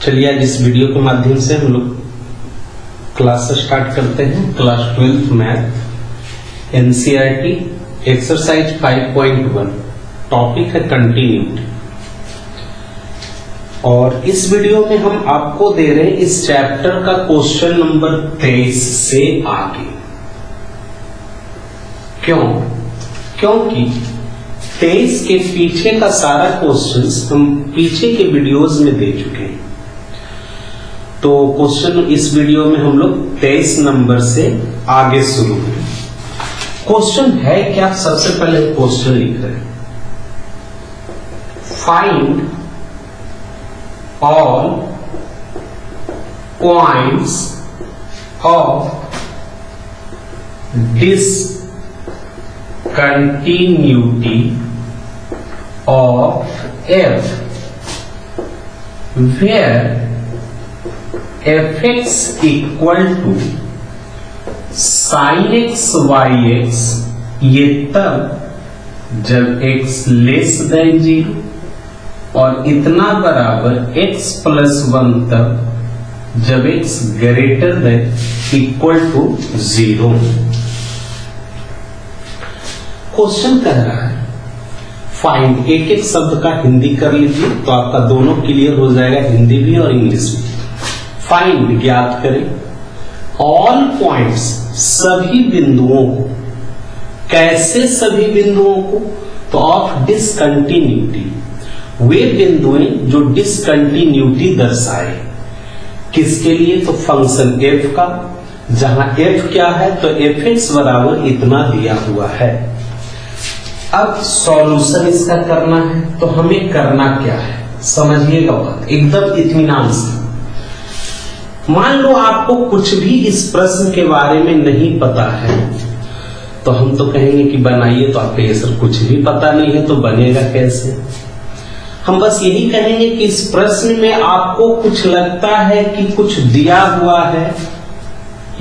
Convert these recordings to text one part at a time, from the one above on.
चलिए आज इस वीडियो के माध्यम से हम लोग क्लास स्टार्ट करते हैं। Class 12th math NCERT exercise 5.1 topic है कंटिन्यूटी। और इस वीडियो में हम आपको दे रहे हैं इस चैप्टर का क्वेश्चन नंबर 23 से आगे। क्योंकि 23 के पीछे का सारा क्वेश्चंस हम पीछे के वीडियोस में दे चुके हैं। तो क्वेश्चन इस वीडियो में हम लोग 23 नंबर से आगे शुरू करें। क्वेश्चन है क्या? सबसे पहले क्वेश्चन लिख रहे हैं, find all points of discontinuity of f where fx equal to sin x yx, ये तब जब x लेस देन 0 और इतना बराबर x प्लस 1 तब जब x greater than equal to 0। Question कह रहा है फाइंड, एक एक शब्द का हिंदी कर लीजिए तो आपका दोनों क्लियर हो जाएगा, हिंदी भी और इंग्लिश भी। फाइंड ज्ञात करें, ऑल पॉइंट्स सभी बिंदुओं को। कैसे सभी बिंदुओं को? तो ऑफ डिसकंटिन्यूटी, वे बिंदुएं जो डिसकंटिन्यूटी दर्शाए। किसके लिए? तो फंक्शन f का, जहां f क्या है तो fx बराबर इतना दिया हुआ है। अब सॉल्यूशन इसका करना है, तो हमें करना क्या है समझिएगा बात एकदम इत्मीनान से। मान लो आपको कुछ भी इस प्रश्न के बारे में नहीं पता है तो हम तो कहेंगे कि बनाइए, तो आपको ये सर कुछ भी पता नहीं है तो बनेगा कैसे। हम बस यही कहेंगे कि इस प्रश्न में आपको कुछ लगता है कि कुछ दिया हुआ है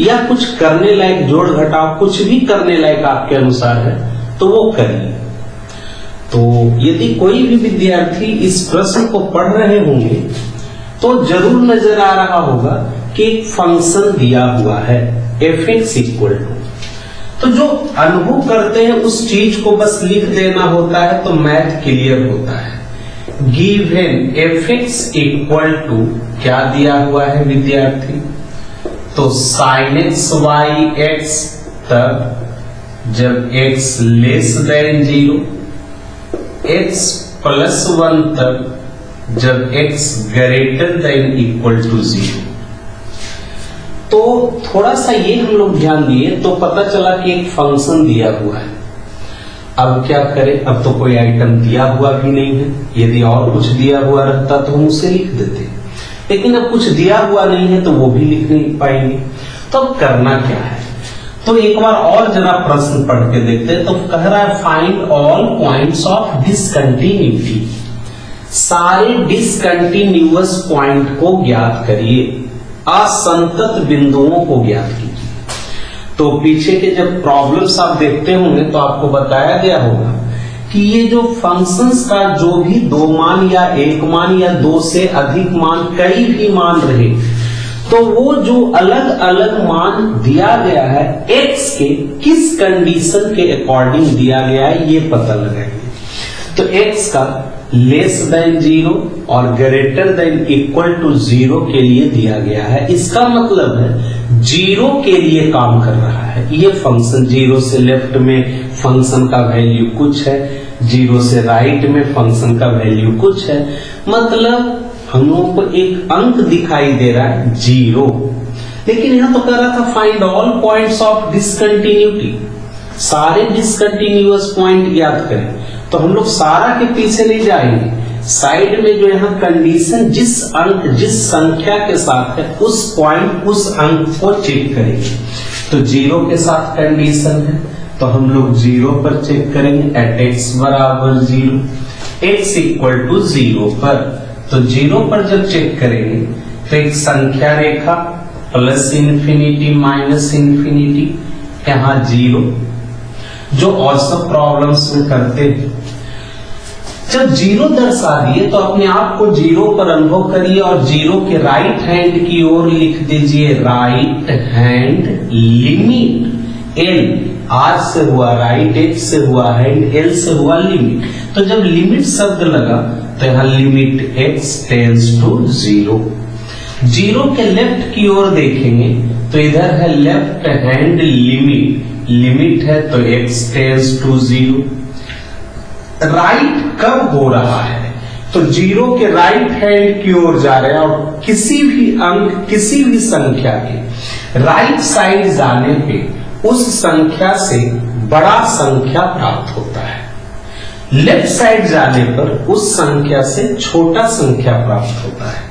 या कुछ करने लायक, जोड़ घटाव कुछ भी करने लायक आपके अनुसार है तो वो करिए। तो यदि कोई भी विद्यार्थी इस प्रश्न को पढ़ रहे होंगे तो जरूर नजर आ रहा होगा कि एक फंक्शन दिया हुआ है fx इक्वल टू, तो जो अनुभव करते हैं उस चीज को बस लिख देना होता है तो मैथ क्लियर होता है। गिवन fx इक्वल टू क्या दिया हुआ है विद्यार्थी? तो sin x y x तब जब x less than 0, x plus 1 तब जब x greater than equal to 0। तो थोड़ा सा ये हम लोग ध्यान दिए तो पता चला कि एक फंक्शन दिया हुआ है। अब क्या करें? अब तो कोई आइटम दिया हुआ भी नहीं है। यदि और कुछ दिया हुआ रहता तो हम उसे लिख देते, लेकिन अब कुछ दिया हुआ नहीं है तो वो भी लिख नहीं पाएंगे। तो अब करना क्या है? तो एक बार और जरा प्रश्न पढ़ के देखते हैं। तो कह रहा है find all points of discontinuity, सारे डिसकंटिन्यूअस पॉइंट को ज्ञात करिए, असंतत बिंदुओं को ज्ञात कीजिए। तो पीछे के जब प्रॉब्लम्स आप देखते होंगे तो आपको बताया गया होगा कि ये जो फंक्शंस का जो भी 2 मान या 1 मान या 2 से अधिक मान, कई भी मान रहे, तो वो जो अलग अलग मान दिया गया है x के किस कंडीशन के अकॉर्डिंग दिया गया है ये पता लगाएंगे। तो x का लेस देन 0 और ग्रेटर देन इक्वल टू 0 के लिए दिया गया है। इसका मतलब है 0 के लिए काम कर रहा है ये फंक्शन। 0 से लेफ्ट में फंक्शन का वैल्यू कुछ है, 0 से राइट में फंक्शन का वैल्यू कुछ है, मतलब हम लोगों को एक अंक दिखाई दे रहा है 0। लेकिन यहां तो कह रहा था find all points of discontinuity, सारे डिसकंटिन्यूअस पॉइंट ज्ञात करें। तो हम लोग सारा के पीछे नहीं जाएंगे, साइड में जो यहाँ कंडीशन जिस अंक जिस संख्या के साथ है उस पॉइंट उस अंक को चेक करेंगे। तो 0 के साथ कंडीशन है तो हम लोग 0 पर चेक करेंगे एट x बराबर 0, x इक्वल टू 0 पर। तो 0 पर जब चेक करेंगे तो एक संख्या रेखा प्लस इंफिनिटी माइनस इंफिनिटी, यहाँ 0 जो और सब प्रॉब्लम्स में करते हैं। जब जीरो दर्शा दिए तो अपने आप को जीरो पर अनुभव करिए और जीरो के राइट हैंड की ओर लिख दीजिए right hand limit L. R से हुआ राइट, एच से हुआ हैंड, एल से हुआ लिमिट। तो जब लिमिट शब्द लगा तो यहां limit x tends to zero. Zero के लेफ्ट की ओर देखेंगे तो इधर है लेफ्ट हैंड लिमिट, लिमिट है तो x tends to zero. Right कब हो रहा है तो जीरो के राइट हैंड की ओर जा रहे हैं और किसी भी अंक, किसी भी संख्या के राइट साइड जाने पे उस संख्या से बड़ा संख्या प्राप्त होता है, लेफ्ट साइड जाने पर उस संख्या से छोटा संख्या प्राप्त होता है।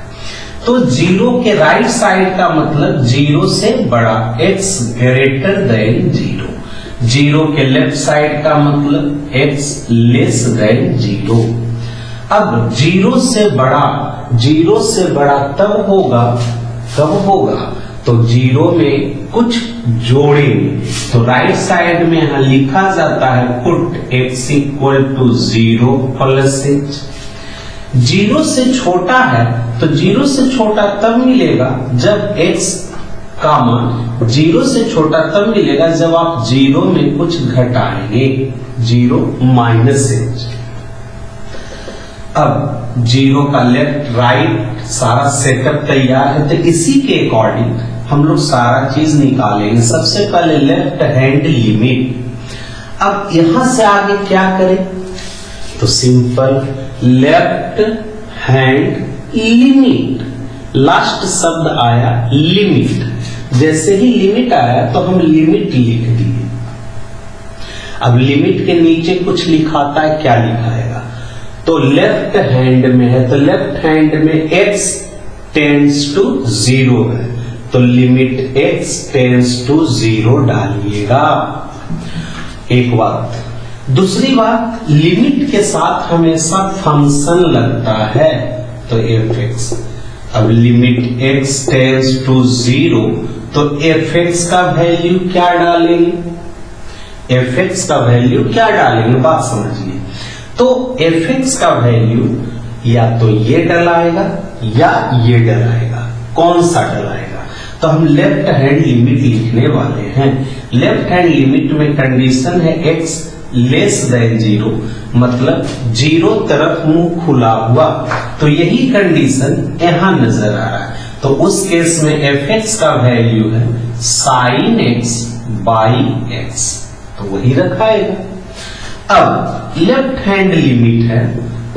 तो जीरो के राइट साइड का मतलब जीरो से बड़ा, x greater than zero. Zero के लेफ्ट साइड का मतलब x लेस देन जीरो। अब जीरो से बड़ा तब होगा, कब होगा तो जीरो में कुछ जोड़ेंगे। तो राइट साइड में यहां लिखा जाता है put x equal to zero plus h. Zero से छोटा है तो जीरो से छोटा तब मिलेगा जब x का मान जीरो से छोटा तब मिलेगा जब आप जीरो में कुछ घटाएंगे, जीरो माइनस एच। अब जीरो का लेफ्ट राइट सारा सेटअप तैयार है तो इसी के अकॉर्डिंग हम लोग सारा चीज निकालेंगे। सबसे पहले लेफ्ट हैंड लिमिट। अब यहां से आगे क्या करें तो simple left hand limit, last शब्द आया लिमिट। जैसे ही लिमिट आया तो हम लिमिट लिख दिए। अब लिमिट के नीचे कुछ लिखाता है, क्या लिखाएगा तो लेफ्ट हैंड में है तो लेफ्ट हैंड में x टेंस टू जीरो है तो limit x tends to zero डालिएगा। एक बात। दूसरी बात, लिमिट के साथ हमेशा फंक्शन लगता है तो fx। अब limit x tends to zero तो fx का वैल्यू क्या डालेंगे, fx का वैल्यू क्या डालेंगे बात समझिए। तो fx का वैल्यू या तो ये डलाएगा या ये डलाएगा, कौन सा डलाएगा तो हम लेफ्ट हैंड लिमिट लिखने वाले हैं। लेफ्ट हैंड लिमिट में कंडीशन है x लेस देन जीरो, मतलब जीरो तरफ मुंह खुला हुआ, तो यही कंडीशन यहां नजर आ रहा है। तो उस केस में fx का वैल्यू है sin x बाई x, तो वही रखाएगा। अब लेफ्ट हैंड लिमिट है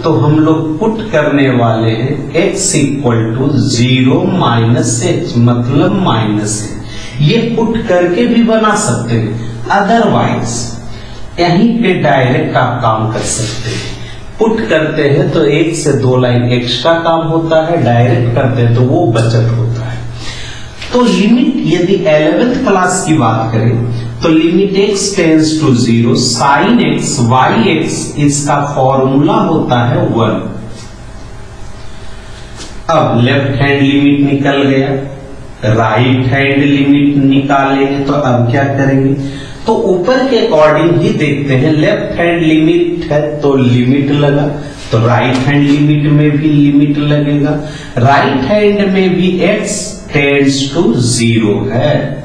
तो हम लोग पुट करने वाले हैं x equal to zero minus h, मतलब माइनस एच। ये पुट करके भी बना सकते हैं, अदरवाइज यहीं पे डायरेक्ट आप काम कर सकते हैं। पुट करते हैं तो एक से दो लाइन एक्स्ट्रा काम होता है, डायरेक्ट करते हैं तो वो बचत होता है। तो लिमिट यदि 11th क्लास की बात करें तो limit x tends to zero sine x by x, इसका फॉर्मूला होता है 1। अब लेफ्ट हैंड लिमिट निकल गया, राइट हैंड लिमिट निकालेंगे तो अब क्या करेंगे तो ऊपर के अकॉर्डिंग ही देखते हैं। लेफ्ट हैंड लिमिट है तो लिमिट लगा, तो राइट हैंड लिमिट में भी लिमिट लगेगा। राइट हैंड में भी x टेंस टू जीरो है,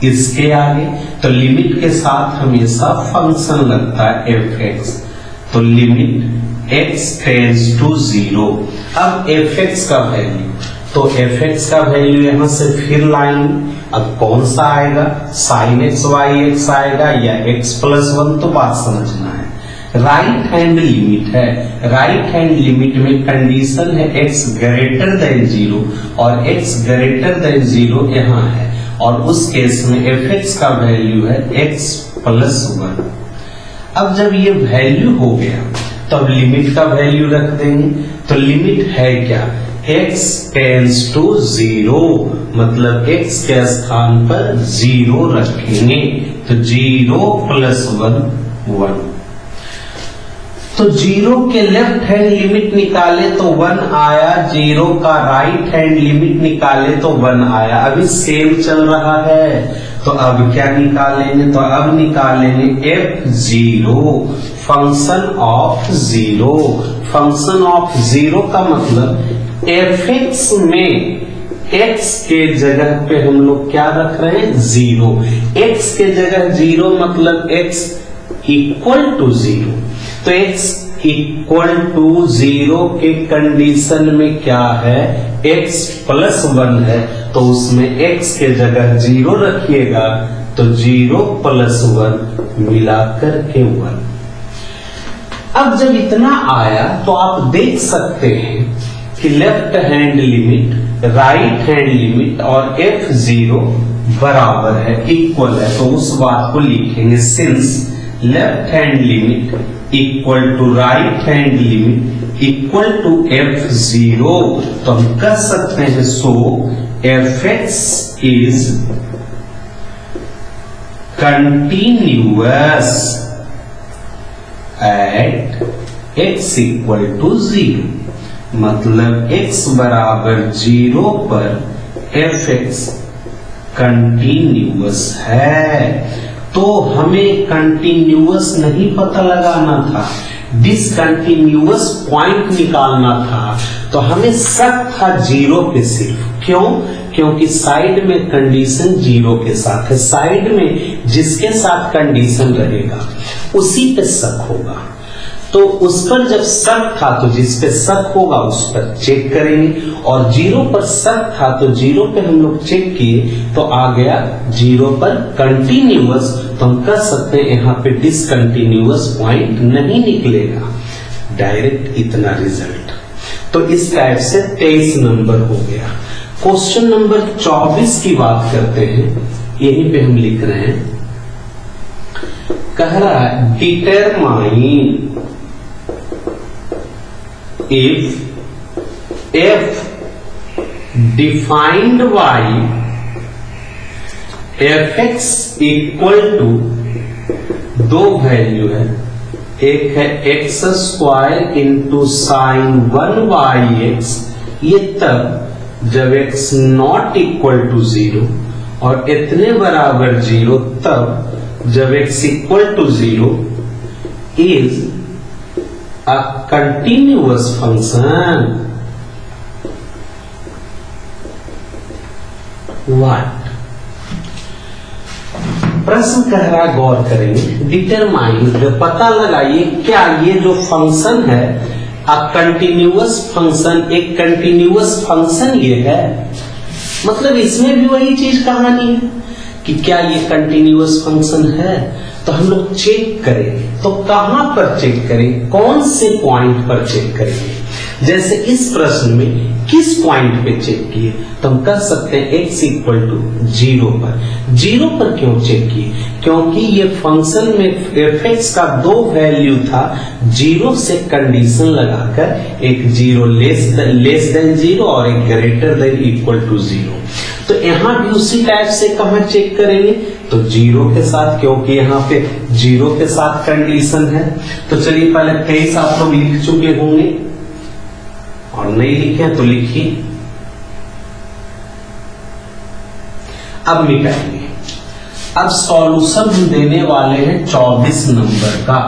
इसके आगे तो लिमिट के साथ हमेशा फंक्शन लगता है fx, तो limit x tends to zero. अब fx का वैल्यू, तो fx का वैल्यू यहां से फिर लाइन, अब कौन सा आएगा sin x बाई x आएगा या x प्लस 1, तो बात समझना है। राइट हैंड लिमिट है, राइट हैंड लिमिट में कंडीशन है x ग्रेटर देन जीरो और x ग्रेटर देन जीरो यहां है, और उस केस में fx का वैल्यू है x प्लस 1। अब जब ये वैल्यू हो गया तो अब लिमिट का वैल्यू रख देंगे, तो लिमिट है क्या x टेंस टू जीरो, मतलब x के स्थान पर जीरो रखेंगे, तो जीरो प्लस 1 1। तो जीरो के लेफ्ट हैंड लिमिट निकाले तो 1 आया, जीरो का राइट हैंड लिमिट निकाले तो 1 आया। अभी सेम चल रहा है तो अब क्या निकालेंगे तो अब निकालेंगे f0 function of zero. Function of zero का मतलब एफ एक्स में एक्स के जगह पे हम लोग क्या रख रहे हैं, जीरो। एक्स के जगह जीरो मतलब एक्स इक्वल टू जीरो। तो एक्स इक्वल टू जीरो के कंडीशन में क्या है, एक्स प्लस वन है, तो उसमें एक्स के जगह जीरो रखिएगा, तो जीरो प्लस वन मिलाकर के वन। अब जब इतना आया तो आप देख सकते हैं कि left hand limit, right hand limit और एफ जीरो बराबर है, इक्वल है, तो उस बात को लिखेंगे since left hand limit equal to right hand limit equal to f zero, तो हम कह सकते हैं so f x is continuous at x equal to zero. मतलब x बराबर जीरो पर एफ एक्स कंटिन्यूअस है। तो हमें कंटिन्यूअस नहीं पता लगाना था, डिसकंटिन्यूअस पॉइंट निकालना था, तो हमें शक था जीरो पे सिर्फ। क्यों? क्योंकि साइड में कंडीशन जीरो के साथ है, साइड में जिसके साथ कंडीशन रहेगा उसी पे शक होगा। तो उस पर जब शक था तो जिस पे शक होगा उस पर चेक करेंगे, और जीरो पर शक था तो जीरो पे हम लोग चेक किए तो आ गया जीरो पर कंटिन्यूअस। तो हम कह सकते हैं यहाँ पे डिसकंटिन्यूअस पॉइंट नहीं निकलेगा, डायरेक्ट इतना रिजल्ट। तो इस टाइप से 23 नंबर हो गया। क्वेश्चन नंबर 24 की बात करते हैं, यहीं पे हम लिख रहे हैं। कह रहा है determine if f defined by fx equal to, दो वैल्यू है, एक है x square into sine 1y(x), ये तब जब x not equal to zero, और इतने बराबर जीरो तब जब x equal to zero is a continuous function। What? प्रश्न कह रहा है, गौर करेंगे। डिटरमाइन, पता लगाइए क्या ये जो फंक्शन है a continuous फंक्शन, एक कंटिन्यूअस फंक्शन ये है। मतलब इसमें भी वही चीज कहानी है कि क्या ये कंटिन्यूअस फंक्शन है। तो हम लोग चेक करेंगे, तो कहां पर चेक करें, कौन से पॉइंट पर चेक करेंगे। जैसे इस प्रश्न में किस पॉइंट पे चेक किए, तो हम कह सकते हैं x इक्वल टू जीरो पर। जीरो पर क्यों चेक किए? क्योंकि ये फंक्शन में fx का दो वैल्यू था, जीरो से कंडीशन लगाकर, एक जीरो लेस देन जीरो और एक greater than equal to zero. तो यहां भी उसी टाइप से कहां चेक करेंगे, तो जीरो के साथ, क्योंकि यहाँ पे जीरो के साथ कंडीशन है। तो चलिए पहले 23 आप लोग लिख चुके होंगे, और नहीं लिखे तो लिखिए। अब मिटाएंगे। अब सॉल्यूशन हम देने वाले हैं 24 नंबर का।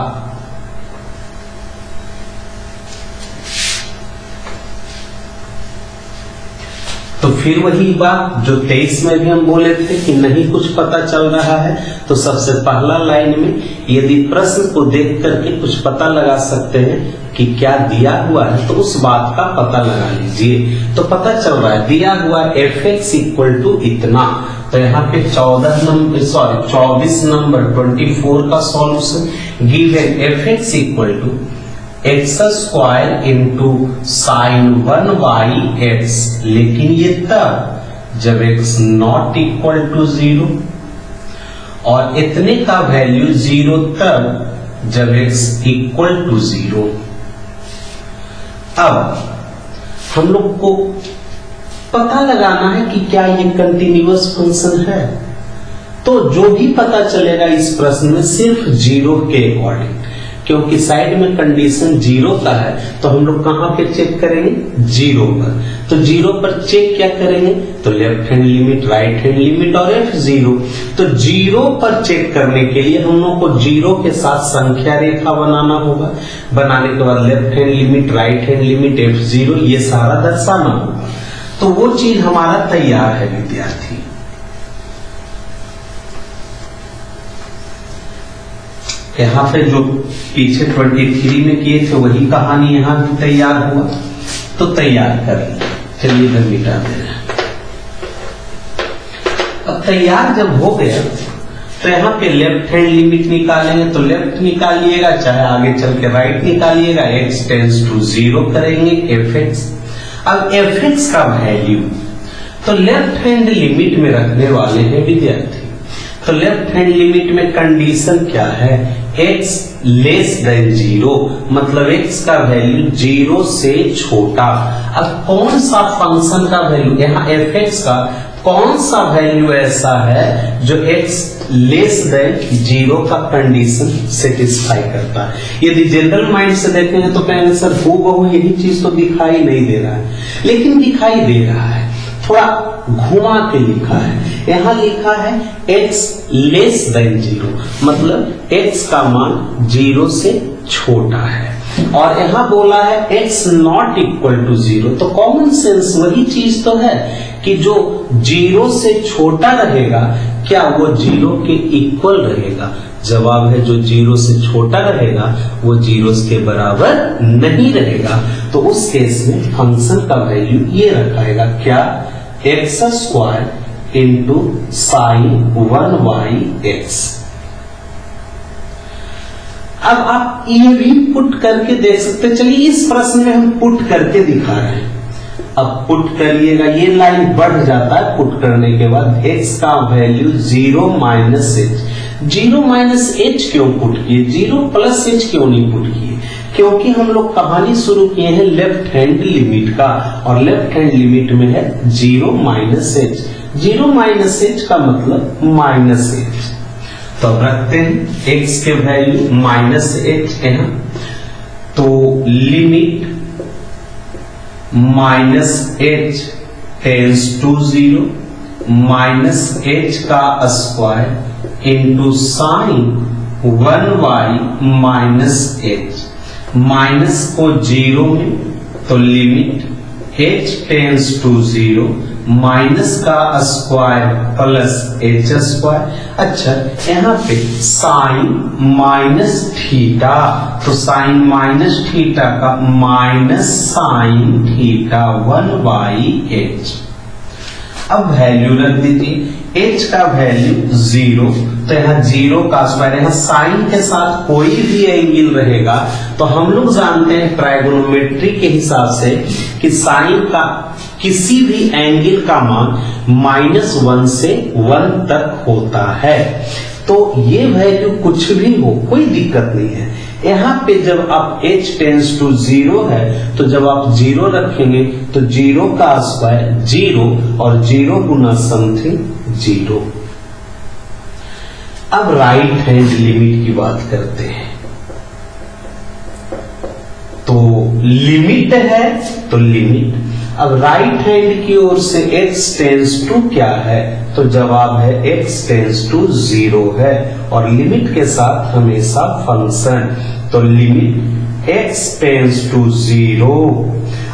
तो फिर वही बात जो 23 में भी हम बोले थे कि नहीं कुछ पता चल रहा है, तो सबसे पहला लाइन में यदि प्रश्न को देख करके कुछ पता लगा सकते हैं कि क्या दिया हुआ है, तो उस बात का पता लगा लीजिए। तो पता चल रहा है दिया हुआ एफ एक्स इक्वल टू इतना, तो यहाँ पे 24 नंबर 24 का solution given f x equal to x square into sine 1y(x), लेकिन ये तब जब x not equal to zero, और इतने का वैल्यू जीरो तब जब x इक्वल टू जीरो। अब हम लोग को पता लगाना है कि क्या ये कंटिन्यूअस फंक्शन है। तो जो भी पता चलेगा इस प्रश्न में सिर्फ जीरो के अकॉर्डिंग, क्योंकि साइड में कंडीशन 0 का है, तो हम लोग कहां पे चेक करेंगे? 0 पर। तो 0 पर चेक क्या करेंगे? तो left hand limit, right hand limit और F0। तो 0 पर चेक करने के लिए हम लोग को 0 के साथ संख्या रेखा बनाना होगा। बनाने के बाद left hand limit, right hand limit, F0 ये सारा दर्शाना होगा। तो वो चीज हमारा तैयार है विद्यार्थी। यहाँ पे जो पीछे 23 में किए थे वही कहानी यहाँ भी तैयार हुआ, तो तैयार कर लिया। चलिए इधर मिटा दे रहे हैं। अब तैयार जब हो गया तो यहाँ पे लेफ्ट हैंड लिमिट निकालेंगे, तो लेफ्ट निकालिएगा, चाहे आगे चल के राइट निकालिएगा। x टेंस टू 0 करेंगे fx। अब fx का वैल्यू तो लेफ्ट हैंड लिमिट में रखने वाले हैं विद्यार्थी। तो लेफ्ट हैंड लिमिट में कंडीशन क्या है? x लेस देन 0, मतलब x का वैल्यू 0 से छोटा। अब कौन सा फंक्शन का वैल्यू, यहाँ fx का कौन सा वैल्यू ऐसा है जो x लेस देन 0 का कंडीशन सेटिस्फाई करता है? यदि जनरल माइंड से देखेंगे तो कहेंगे सर हूबहू यही चीज तो दिखाई नहीं दे रहा है, लेकिन दिखाई दे रहा है, थोड़ा घुमा के लिखा है। यहां लिखा है x लेस देन 0, मतलब x का मान 0 से छोटा है, और यहां बोला है x नॉट इक्वल टू 0। तो कॉमन सेंस वही चीज तो है कि जो 0 से छोटा रहेगा क्या वो 0 के इक्वल रहेगा? जवाब है जो 0 से छोटा रहेगा वो 0 के बराबर नहीं रहेगा। तो उस केस में फंक्शन का वैल्यू ये रखाएगा क्या? x square into sine 1y(x)। अब आप ये भी पुट करके देख सकते हैं। चलिए इस प्रश्न में हम पुट करके दिखा रहे हैं। अब पुट करिएगा, ये लाइन बढ़ जाता है पुट करने के बाद। x का value 0 minus h। 0 minus h क्यों पुट किए? 0 प्लस h क्यों नहीं पुट किए? क्योंकि हम लोग कहानी शुरू किए हैं लेफ्ट हैंड लिमिट का, और लेफ्ट हैंड लिमिट में है 0 माइनस h। 0 माइनस h का मतलब माइनस h। तो अब रखते हैं x के वैल्यू माइनस h है, तो limit minus h tends to 0 minus h का square into sine 1y minus h। Minus को 0 में, तो limit h tends to 0 minus का स्क्वायर प्लस h स्क्वायर। अच्छा, यहाँ पे साइन माइनस थीटा, तो साइन माइनस थीटा का माइनस साइन थीटा 1/h। अब वैल्यू रख दीजिए, h का वैल्यू 0, तो यहाँ 0 का स्क्वायर, यहाँ साइन के साथ कोई भी एंगल रहेगा तो हम लोग जानते हैं ट्राइगोनोमेट्री के हिसाब से कि साइन का किसी भी एंगल का मान -1 से 1 तक होता है। तो ये वैल्यू कुछ भी हो कोई दिक्कत नहीं है। यहाँ पे जब आप h टेंस टू 0 है, तो जब आप 0 रखेंगे तो 0 का स्क्वायर 0 और 0 गुना समथिंग 0। अब राइट हैंड लिमिट की बात करते हैं। तो लिमिट है तो लिमिट, अब राइट हैंड की ओर से x टेंस टू क्या है? तो जवाब है x टेंस टू 0 है, और लिमिट के साथ हमेशा फंक्शन, तो लिमिट x टेंस टू 0।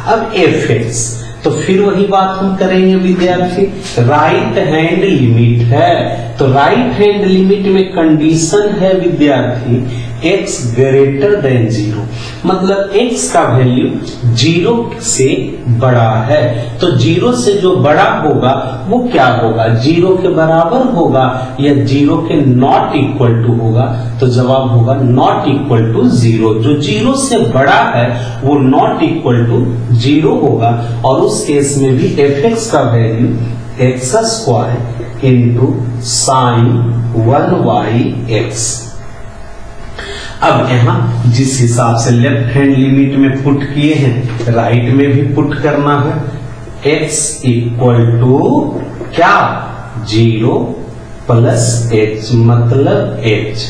अब fx, तो फिर वही बात हम करेंगे विद्यार्थी, राइट हैंड लिमिट है, तो राइट हैंड लिमिट में कंडीशन है विद्यार्थी x ग्रेटर देन 0, मतलब x का वैल्यू 0 से बड़ा है। तो 0 से जो बड़ा होगा वो क्या होगा? 0 के बराबर होगा या 0 के नॉट इक्वल टू होगा? तो जवाब होगा नॉट इक्वल टू 0। जो 0 से बड़ा है वो नॉट इक्वल टू 0 होगा, और उस केस में भी fx का value x square into sign 1/x। अब यहाँ जिस हिसाब से लेफ्ट हैंड लिमिट में पुट किए हैं, राइट में भी पुट करना है। x इक्वल टू क्या? 0 प्लस h, मतलब h।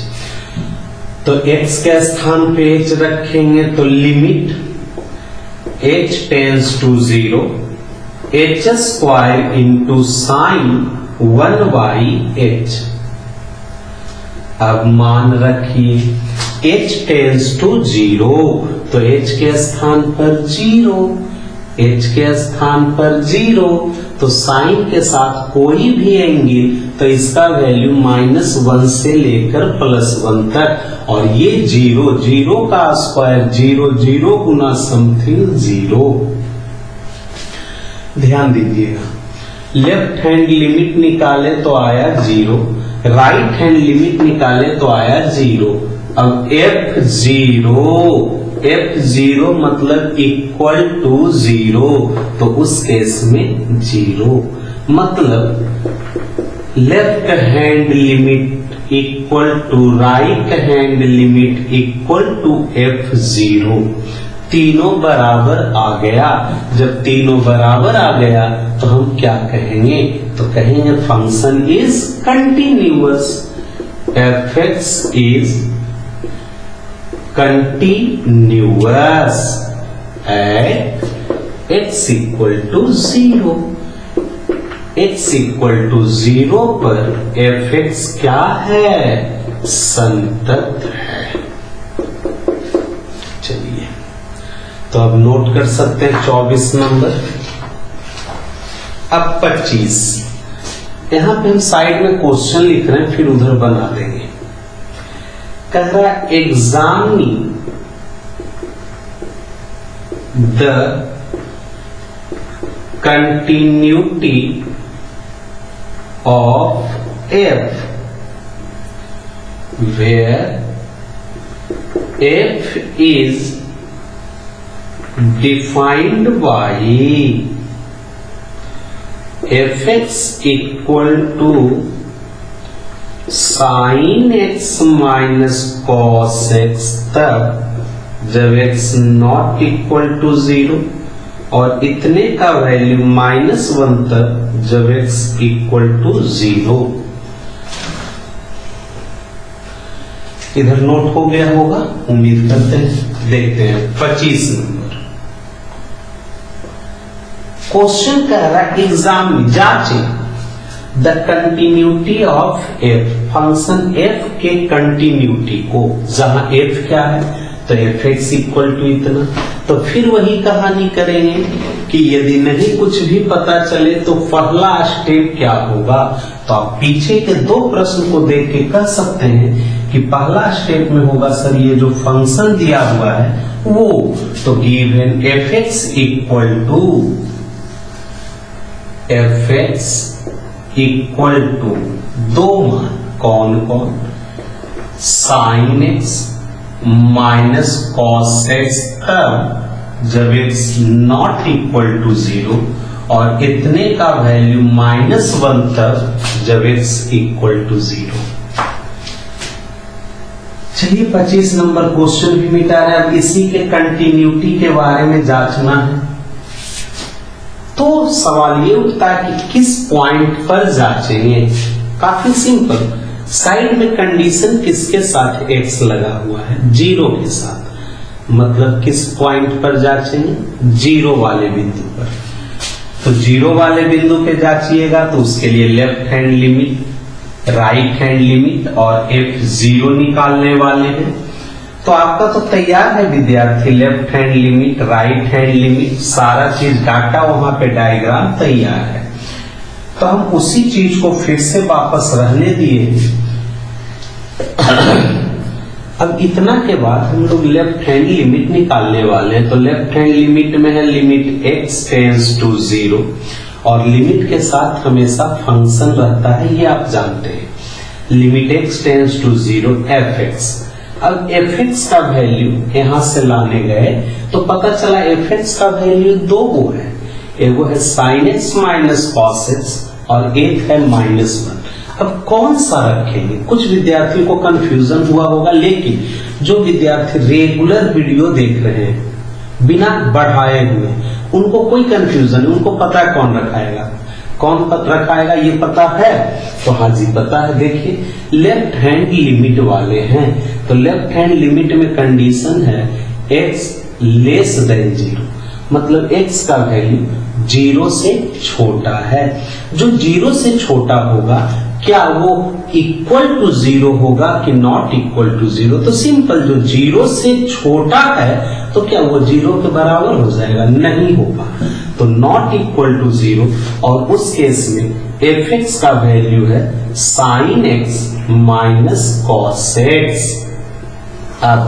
तो तो x के स्थान पे h रखेंगे तो limit h tends to 0 h square into sine 1/h। अब मान रखिए h टेंस टू 0 तो h के स्थान पर 0, h के स्थान पर 0 तो साइन के साथ कोई भी एंगल तो इसका वैल्यू -1 से लेकर +1 तक, और ये 0 का स्क्वायर 0 गुना समथिंग 0। ध्यान दीजिएगा, लेफ्ट हैंड लिमिट निकाले तो आया 0, राइट हैंड लिमिट निकाले तो आया 0। अब f0 मतलब इक्वल टू 0, तो उस केस में 0 मतलब left hand limit equal to right hand limit equal to f0। तीनों बराबर आ गया। जब तीनों बराबर आ गया तो हम क्या कहेंगे, तो कहेंगे function is continuous, fx is continuous at x equal to 0। x equal to 0 पर fx क्या है, संतत है। चलिए तो अब नोट कर सकते हैं 24 नंबर। अब 25, यहां पे हम साइड में क्वेश्चन लिख रहे हैं, फिर उधर बना देंगे। कह रहा examining the continuity of f where f is defined by fx equal to sin x minus cos x तब जब x नॉट इक्वल टू 0, और इतने का वैल्यू -1 तक जब x इक्वल टू 0। इधर नोट हो गया होगा, उम्मीद करते हैं। देखते हैं 25 नंबर क्वेश्चन कह रहा है एग्जाम जांचें the continuity of f, function f के कंटिन्यूटी को, जहां f क्या है तो fx इक्वल टू इतना। तो फिर वही कहानी करेंगे कि यदि नहीं कुछ भी पता चले तो पहला स्टेप क्या होगा। तो आप पीछे के दो प्रश्न को देख के कह सकते हैं कि पहला स्टेप में होगा सर ये जो फंक्शन दिया हुआ है वो, तो गिवन fx इक्वल टू दो मान, कौन कौन, sine x minus cos x तब जब x नॉट इक्वल टू 0, और इतने का वैल्यू -1 तब जब x इक्वल टू 0। चलिए 25 नंबर क्वेश्चन भी मिटा रहे हैं। अब इसी के कंटिन्यूटी के बारे में जांचना है। तो सवाल ये उठता है कि किस पॉइंट पर जांचेंगे। काफी सिंपल, साइड में कंडीशन किसके साथ x लगा हुआ है, 0 के साथ, मतलब किस पॉइंट पर जांचेंगे, 0 वाले बिंदु पर। तो 0 वाले बिंदु पे जांचिएगा तो उसके लिए left hand limit, right hand limit और f0 निकालने वाले हैं। तो आपका तो तैयार है विद्यार्थी, left hand limit, right hand limit, सारा चीज डाटा वहां पे डायग्राम तैयार है। तो हम उसी चीज को फिर से वापस रहने दिए। अब इतना के बाद हम लोग लेफ्ट हैंड लिमिट निकालने वाले हैं। तो लेफ्ट हैंड लिमिट में है लिमिट x टेंस टू 0, और लिमिट के साथ हमेशा फंक्शन रहता है, ये आप जानते हैं। Limit x tends to 0 fx। अब fx का वैल्यू यहां से लाने गए तो पता चला fx का वैल्यू दो गो है, एगो है sin x minus cos x और एक है -1। अब कौन सा रखेंगे, कुछ विद्यार्थियों को कंफ्यूजन हुआ होगा, लेकिन जो विद्यार्थी रेगुलर वीडियो देख रहे हैं बिना बढ़ाए हुए, उनको कोई कंफ्यूजन नहीं, उनको पता है कौन रखाएगा, कौन रखाएगा ये पता है। तो हाँ जी पता है। देखिए लेफ्ट हैंड लिमिट वाले हैं, तो लेफ्ट हैंड लिमिट में कंडीशन है x लेस देन 0, मतलब x का वैल्यू 0 से छोटा है। जो 0 से छोटा होगा क्या वो इक्वल टू 0 होगा कि नॉट इक्वल टू 0? तो सिंपल, जो 0 से छोटा है तो क्या वो 0 के बराबर हो जाएगा? नहीं होगा, तो नॉट इक्वल टू 0। और उस केस में fx का वैल्यू है sin x minus cos x। अब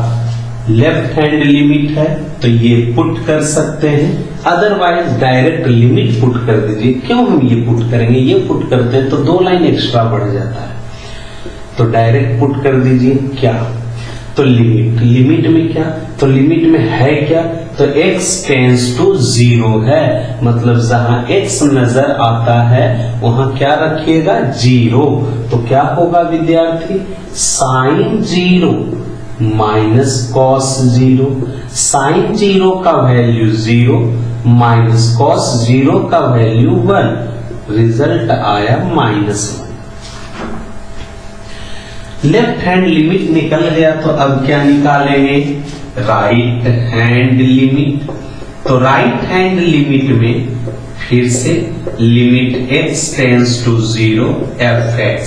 लेफ्ट हैंड लिमिट है तो ये पुट कर सकते हैं, अदरवाइज डायरेक्ट लिमिट पुट कर दीजिए। क्यों हम ये पुट करेंगे? ये पुट करते हैं तो 2 लाइन एक्स्ट्रा बढ़ जाता है, तो डायरेक्ट पुट कर दीजिए। क्या? तो लिमिट में क्या? तो लिमिट में है क्या? तो x टेंस टू 0 है, मतलब जहां x नजर आता है वहां क्या रखिएगा? 0। तो क्या होगा विद्यार्थी? Sign 0 minus cos 0। साइन 0 का वैल्यू 0 माइनस कॉस 0 का वैल्यू 1, रिजल्ट आया -1। लेफ्ट हैंड लिमिट निकल गया, तो अब क्या निकालेंगे? Right hand limit. तो राइट हैंड लिमिट में फिर से limit x tends to 0 fx।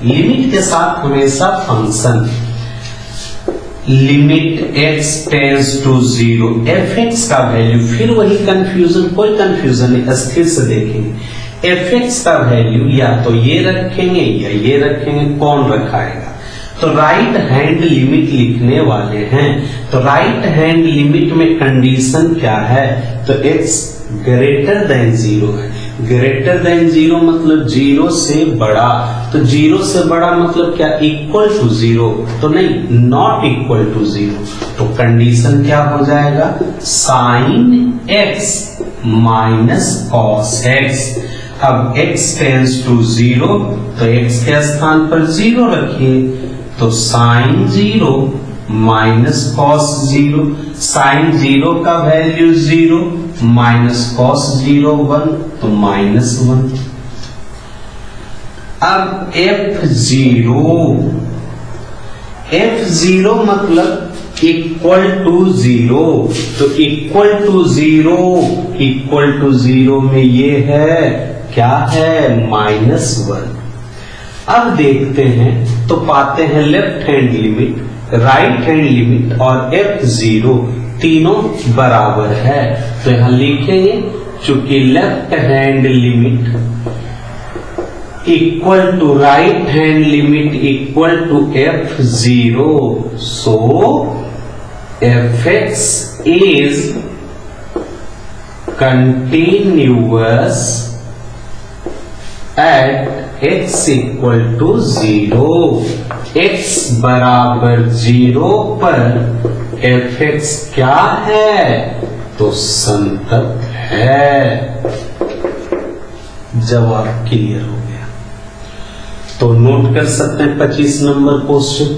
लिमिट के साथ हमेशा function limit x tends to 0 fx का वैल्यू, फिर वही कंफ्यूजन, कोई कंफ्यूजन नहीं, स्थिर से देखेंगे। fx का वैल्यू या तो ये रखेंगे या ये रखेंगे, कौन रखाएगा? तो राइट हैंड लिमिट लिखने वाले हैं, तो राइट हैंड लिमिट में कंडीशन क्या है? तो x ग्रेटर देन 0 है। ग्रेटर देन 0 मतलब 0 से बड़ा, तो 0 से बड़ा मतलब क्या? इक्वल टू 0, तो नहीं, नॉट इक्वल टू 0। तो कंडीशन क्या हो जाएगा? Sine x minus cos x। अब x टेंस टू 0, तो x के स्थान पर 0 रखिए, तो साइन 0 माइनस कॉस 0। साइन 0 का वैल्यू 0 माइनस कॉस 0 1, तो -1। अब f0 मतलब इक्वल टू 0, तो इक्वल टू 0 में ये है, क्या है? -1। अब देखते हैं तो पाते हैं left hand limit, right hand limit और f0 तीनों बराबर है। तो यहां लिखेंगे चूंकि left hand limit equal to right hand limit equal to f0, so fx is continuous at x equal to 0। x बराबर 0 पर fx क्या है? तो संतत है। जवाब क्लियर हो गया, तो नोट कर सकते हैं 25 नंबर क्वेश्चन।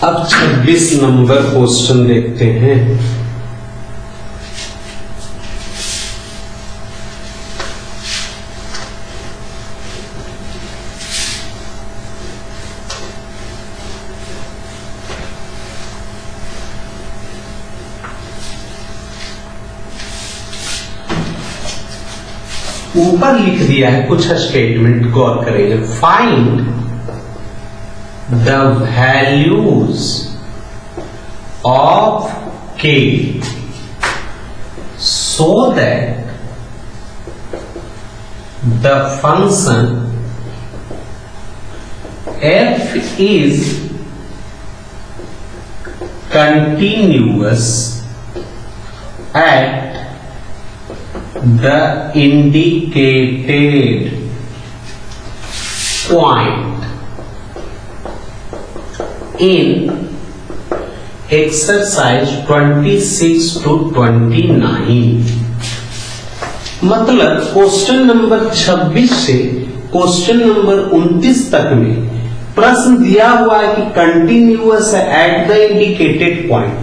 अब 26 नंबर क्वेश्चन देखते हैं। ऊपर लिख दिया है कुछ स्टेटमेंट, गौर करेंगे। Find the values of k so that the function f is continuous at the indicated point in exercise 26 to 29। मतलब क्वेश्चन नंबर 26 से क्वेश्चन नंबर 29 तक में प्रश्न दिया हुआ है कि कंटिन्यूअस है एट द इंडिकेटेड पॉइंट,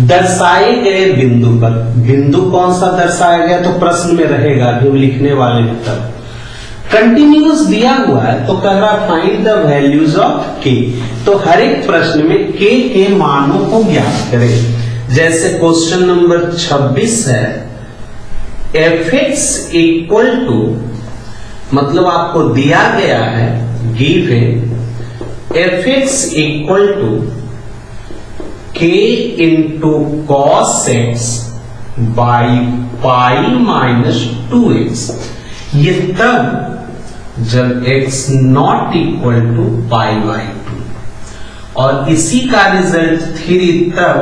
दर्शाए गए बिंदु पर। बिंदु कौन सा दर्शाया गया तो प्रश्न में रहेगा, अभी हम लिखने वाले हैं तब। कंटिन्यूअस दिया हुआ है तो कह रहा फाइंड द वैल्यूज ऑफ के, तो हर एक प्रश्न में के मानों को ज्ञात करें। जैसे क्वेश्चन नंबर 26 है, fx इक्वल टू, मतलब आपको दिया गया है given fx equal to k into cos x by pi minus 2x, ये तब जब x not equal to pi by 2, और इसी का रिजल्ट 3 तब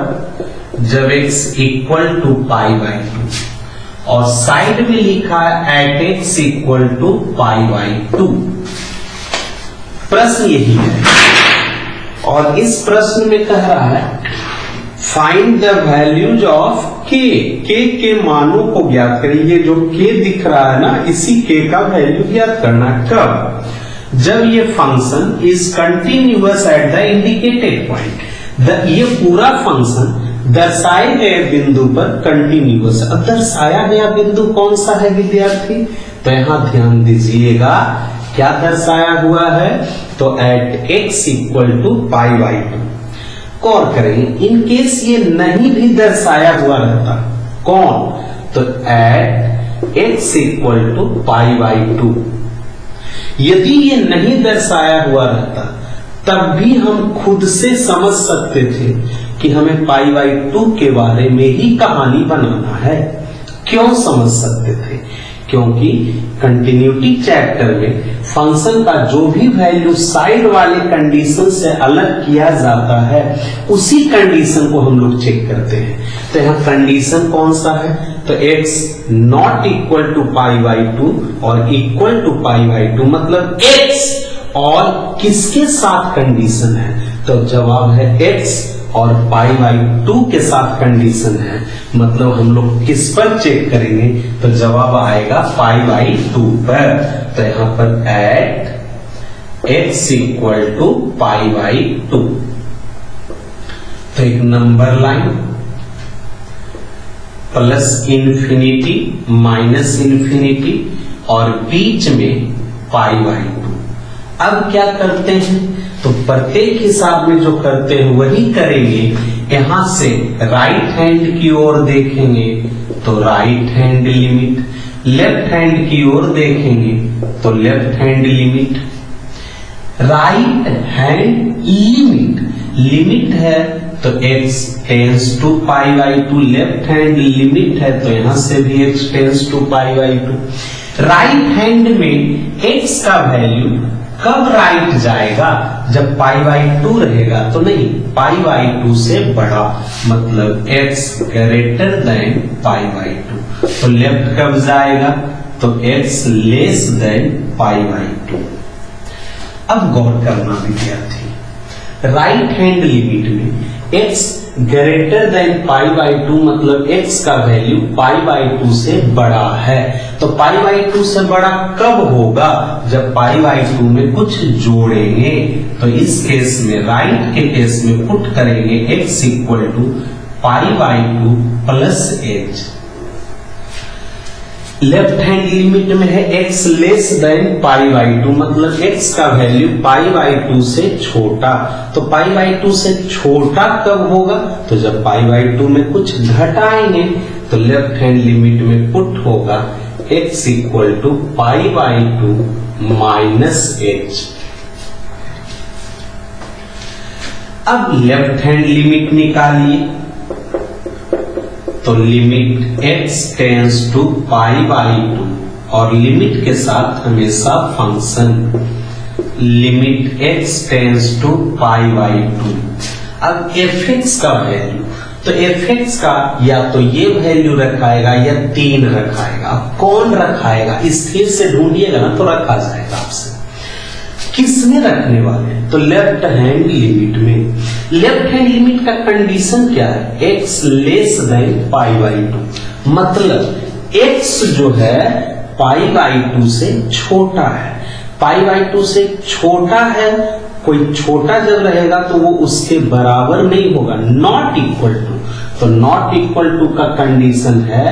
जब x equal to pi by 2, और साइड में लिखा है at x equal to pi by 2। प्रश्न यही है, और इस प्रश्न में कह रहा है फाइंड द वैल्यूज ऑफ के मानों को ज्ञात करें। ये जो के दिख रहा है ना, इसी के का वैल्यू ज्ञात करना। कब? जब ये function is continuous at the indicated point, ये पूरा फंक्शन दर्शाए गए बिंदु पर कंटिन्यूअस। अब दर्शाया गया बिंदु कौन सा है विद्यार्थी? तो यहां ध्यान दीजिएगा, क्या दर्शाया हुआ है? तो at x equal to pi by 2। गौर करें, इन केस ये नहीं भी दर्शाया हुआ रहता, कौन? तो at x equal to pi by 2, यदि ये नहीं दर्शाया हुआ रहता तब भी हम खुद से समझ सकते थे कि हमें पाई बाई 2 के बारे में ही कहानी बनाना है। क्यों समझ सकते थे? क्योंकि कंटिन्यूटी चैप्टर में फंक्शन का जो भी वैल्यू साइड वाले कंडीशन से अलग किया जाता है, उसी कंडीशन को हम लोग चेक करते हैं। तो यहाँ कंडीशन कौन सा है? तो x not equal to pi by 2 और इक्वल टू पाई बाई 2, मतलब x और किसके साथ कंडीशन है? तो जवाब है x और पाई बाई 2 के साथ कंडीशन है, मतलब हम लोग किस पर चेक करेंगे? तो जवाब आएगा पाई बाई 2 पर। तो यहां पर at x equal to pi by 2, तो एक number line plus infinity minus infinity और बीच में पाई बाई 2। अब क्या करते हैं? तो प्रत्येक हिसाब में जो करते हैं वही करेंगे। यहां से राइट हैंड की ओर देखेंगे तो right hand limit, left hand की ओर देखेंगे तो left hand limit. Right hand limit है तो x tends to pi by 2, left hand limit है तो यहां से भी x tends to pi by 2। Right hand में x का वैल्यू कब राइट जाएगा? जब पाई बाई 2 रहेगा, तो नहीं, पाई बाई 2 से बड़ा, मतलब x greater then pi by 2। तो लेफ्ट कब जाएगा? तो x less than pi by 2। अब गौर करना विद्यार्थी, राइट हैंड लिमिट में x greater then pi by 2, मतलब x का वैल्यू पाई बाई 2 से बड़ा है। तो पाई बाई 2 से बड़ा कब होगा? जब पाई बाई 2 में कुछ जोड़ेंगे। तो इस केस में, राइट के केस में पुट करेंगे x equal to pi by 2 plus h। Left hand limit में है x less than pi by 2, मतलब x का वैल्यू पाई बाई 2 से छोटा। तो पाई बाई 2 से छोटा कब होगा? तो जब पाई बाई 2 में कुछ घटाएंगे। तो लेफ्ट हैंड लिमिट में पुट होगा x equal to pi by 2 minus h। अब लेफ्ट हैंड लिमिट निकालिए, तो limit x tends to pi by 2, और लिमिट के साथ हमेशा function limit x tends to pi by 2। अब fx का वैल्यू, तो fx का या तो ये वैल्यू रखाएगा या 3 रखाएगा। अब कौन रखाएगा? स्थिर से ढूंढिएगा ना तो रखा जाएगा आपसे। किसमें रखने वाले? तो लेफ्ट हैंड लिमिट में। लेफ्ट हैंड लिमिट का कंडीशन क्या है? x less than pi by 2, मतलब x जो है पाई बाई 2 से छोटा है। पाई बाई 2 से छोटा है, कोई छोटा जब रहेगा तो वो उसके बराबर नहीं होगा, नॉट इक्वल टू। तो नॉट इक्वल टू का कंडीशन है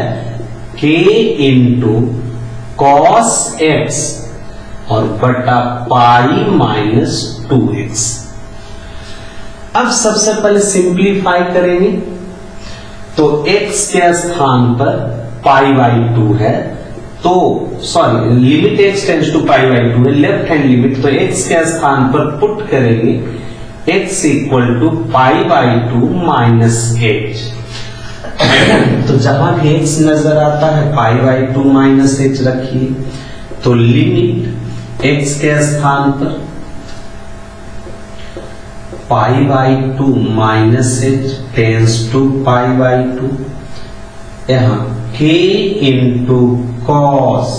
k इंटू कॉस एक्स और बटा पाई माइनस 2x। अब सबसे पहले सिंप्लीफाई करेंगे तो x के स्थान पर पाई बाई 2 है, तो sorry limit x tends to pi by 2 है, लेफ्ट हैंड लिमिट, तो x के स्थान पर पुट करेंगे x equal to pi by 2 minus h। तो जहां भी x नजर आता है पाई बाई 2 माइनस h रखिए, तो लिमिट x के स्थान पर pi by 2 minus h tends to pi by 2, यहां k इंटू कॉस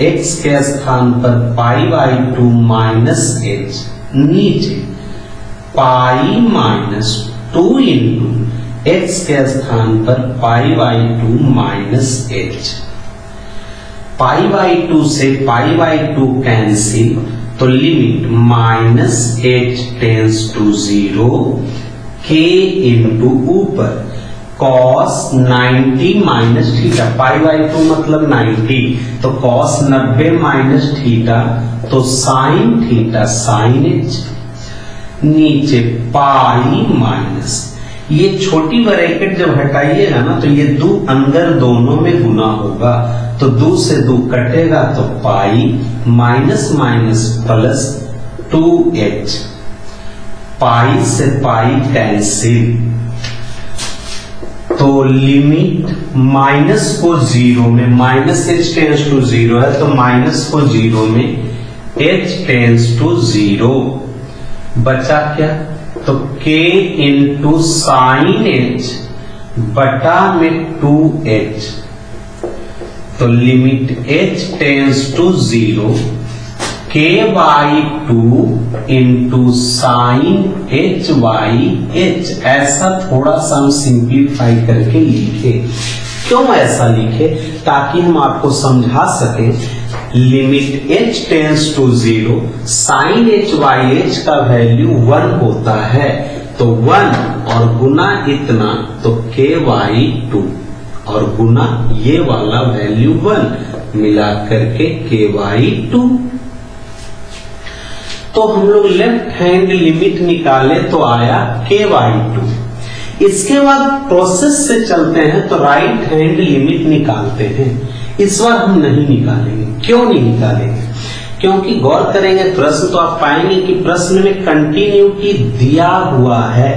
x के स्थान पर पाई बाई 2 माइनस h, नीचे पाई माइनस 2 इंटू x के स्थान पर pi by 2 minus h। Pi by 2 से पाई बाई 2 कैंसिल, तो limit minus h tends to 0, k into ऊपर cos 90 minus theta, pi by 2 मतलब 90, तो कॉस 90 माइनस थीटा, तो साइन थीटा साइन h, नीचे पाई माइनस, ये छोटी ब्रैकेट जब हटाइएगा ना तो ये दो अंदर दोनों में गुना होगा, तो 2 से 2 कटेगा तो pi minus minus plus 2h, पाई से पाई कैंसिल, तो लिमिट माइनस को 0 में, माइनस h टेंस टू 0 है तो माइनस को 0 में h टेंस टू 0, बचा क्या, तो k इंटू साइन h बटा में 2h, तो limit h tends to 0, k by 2 into sine h by h। ऐसा थोड़ा सा हम सिंप्लीफाई करके लिखे, क्यों ऐसा लिखे, ताकि हम आपको समझा सके। Limit h tends to 0, sine h by h का वैल्यू 1 होता है, तो 1 और गुना इतना तो k बाई 2 और गुना ये वाला वैल्यू 1 मिला करके k बाई 2। तो हम लोग लेफ्ट हैंड लिमिट निकाले तो आया k बाई 2। इसके बाद प्रोसेस से चलते हैं तो राइट हैंड लिमिट निकालते हैं। इस बार हम नहीं निकालेंगे। क्यों नहीं निकालेंगे? क्योंकि गौर करेंगे प्रश्न तो आप पाएंगे कि प्रश्न में कंटिन्यूटी दिया हुआ है।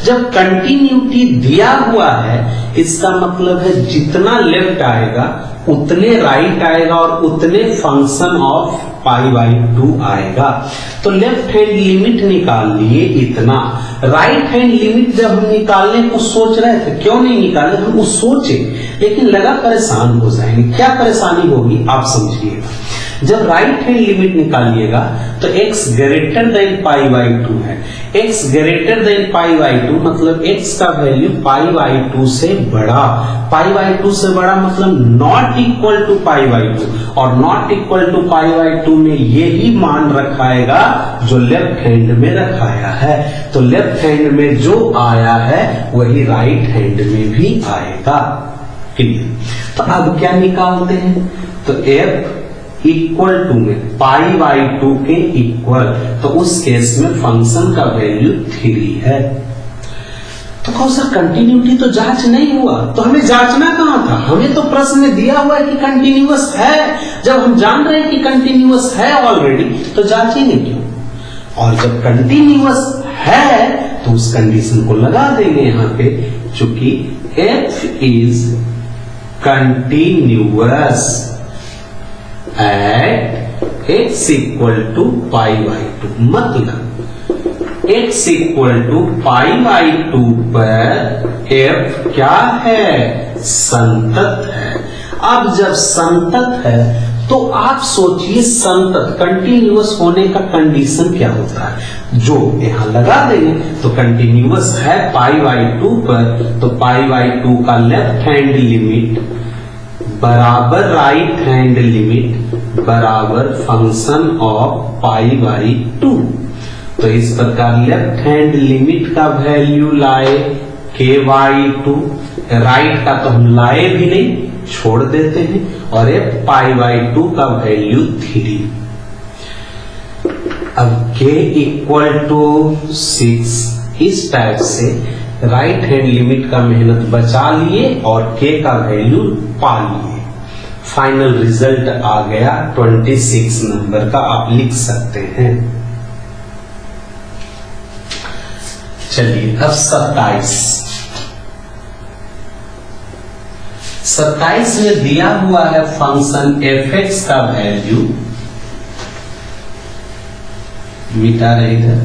जब कंटिन्यूटी दिया हुआ है इसका मतलब है जितना लेफ्ट आएगा उतने राइट आएगा और उतने फंक्शन ऑफ पाई बाई 2 आएगा। तो लेफ्ट हैंड लिमिट निकाल लिए इतना। राइट हैंड लिमिट जब हम निकालने को सोच रहे थे, क्यों नहीं निकाले, हम वो सोचे लेकिन लगा परेशान हो जाएंगे। क्या परेशानी होगी आप समझिएगा। जब राइट हैंड लिमिट निकालिएगा तो x greater then pi by 2 है। x greater then pi by 2 मतलब x का वैल्यू पाई बाई 2 से बड़ा। पाई बाई 2 से बड़ा मतलब not equal to pi by 2 और not equal to pi by 2 में यही मान रखाएगा जो लेफ्ट हैंड में रखाया है। तो लेफ्ट हैंड में जो आया है वही राइट हैंड में भी आएगा। क्लियर? तो अब क्या निकालते हैं? तो f इक्वल टू में पाई बाई 2 के इक्वल, तो उस केस में फंक्शन का वैल्यू 3 है। तो कौन सा कंटिन्यूटी तो जांच नहीं हुआ, तो हमें जांचना कहां था? हमें तो प्रश्न में दिया हुआ है कि कंटिन्यूअस है। जब हम जान रहे हैं कि कंटिन्यूअस है ऑलरेडी तो जांचेंगे क्यों? और जब कंटिन्यूअस है तो उस कंडीशन को लगा देंगे यहां पे, चूंकि f is continuous at x equal to pi by 2, मतलब x equal to pi by 2 पर f क्या है? संतत है। अब जब संतत है तो आप सोचिए संतत कंटिन्यूअस होने का कंडीशन क्या होता है, जो यहां लगा देंगे। तो कंटिन्यूअस है पाई बाई 2 पर, तो पाई बाई 2 का लेफ्ट हैंड लिमिट बराबर राइट हैंड लिमिट बराबर फंक्शन ऑफ पाई बाई 2। तो इस प्रकार लेफ्ट हैंड लिमिट का वैल्यू लाए के बाई 2, राइट का तो हम लाए भी नहीं, छोड़ देते हैं, और ये पाई बाई 2 का वैल्यू 3। अब k इक्वल टू 6, इस टाइप से राइट हैंड लिमिट का मेहनत बचा लिए और k का वैल्यू पा लिए। फाइनल रिजल्ट आ गया 26 नंबर का, आप लिख सकते हैं। चलिए अब 27 में दिया हुआ है फंक्शन f(x) का वैल्यू, मिटा रहे इधर,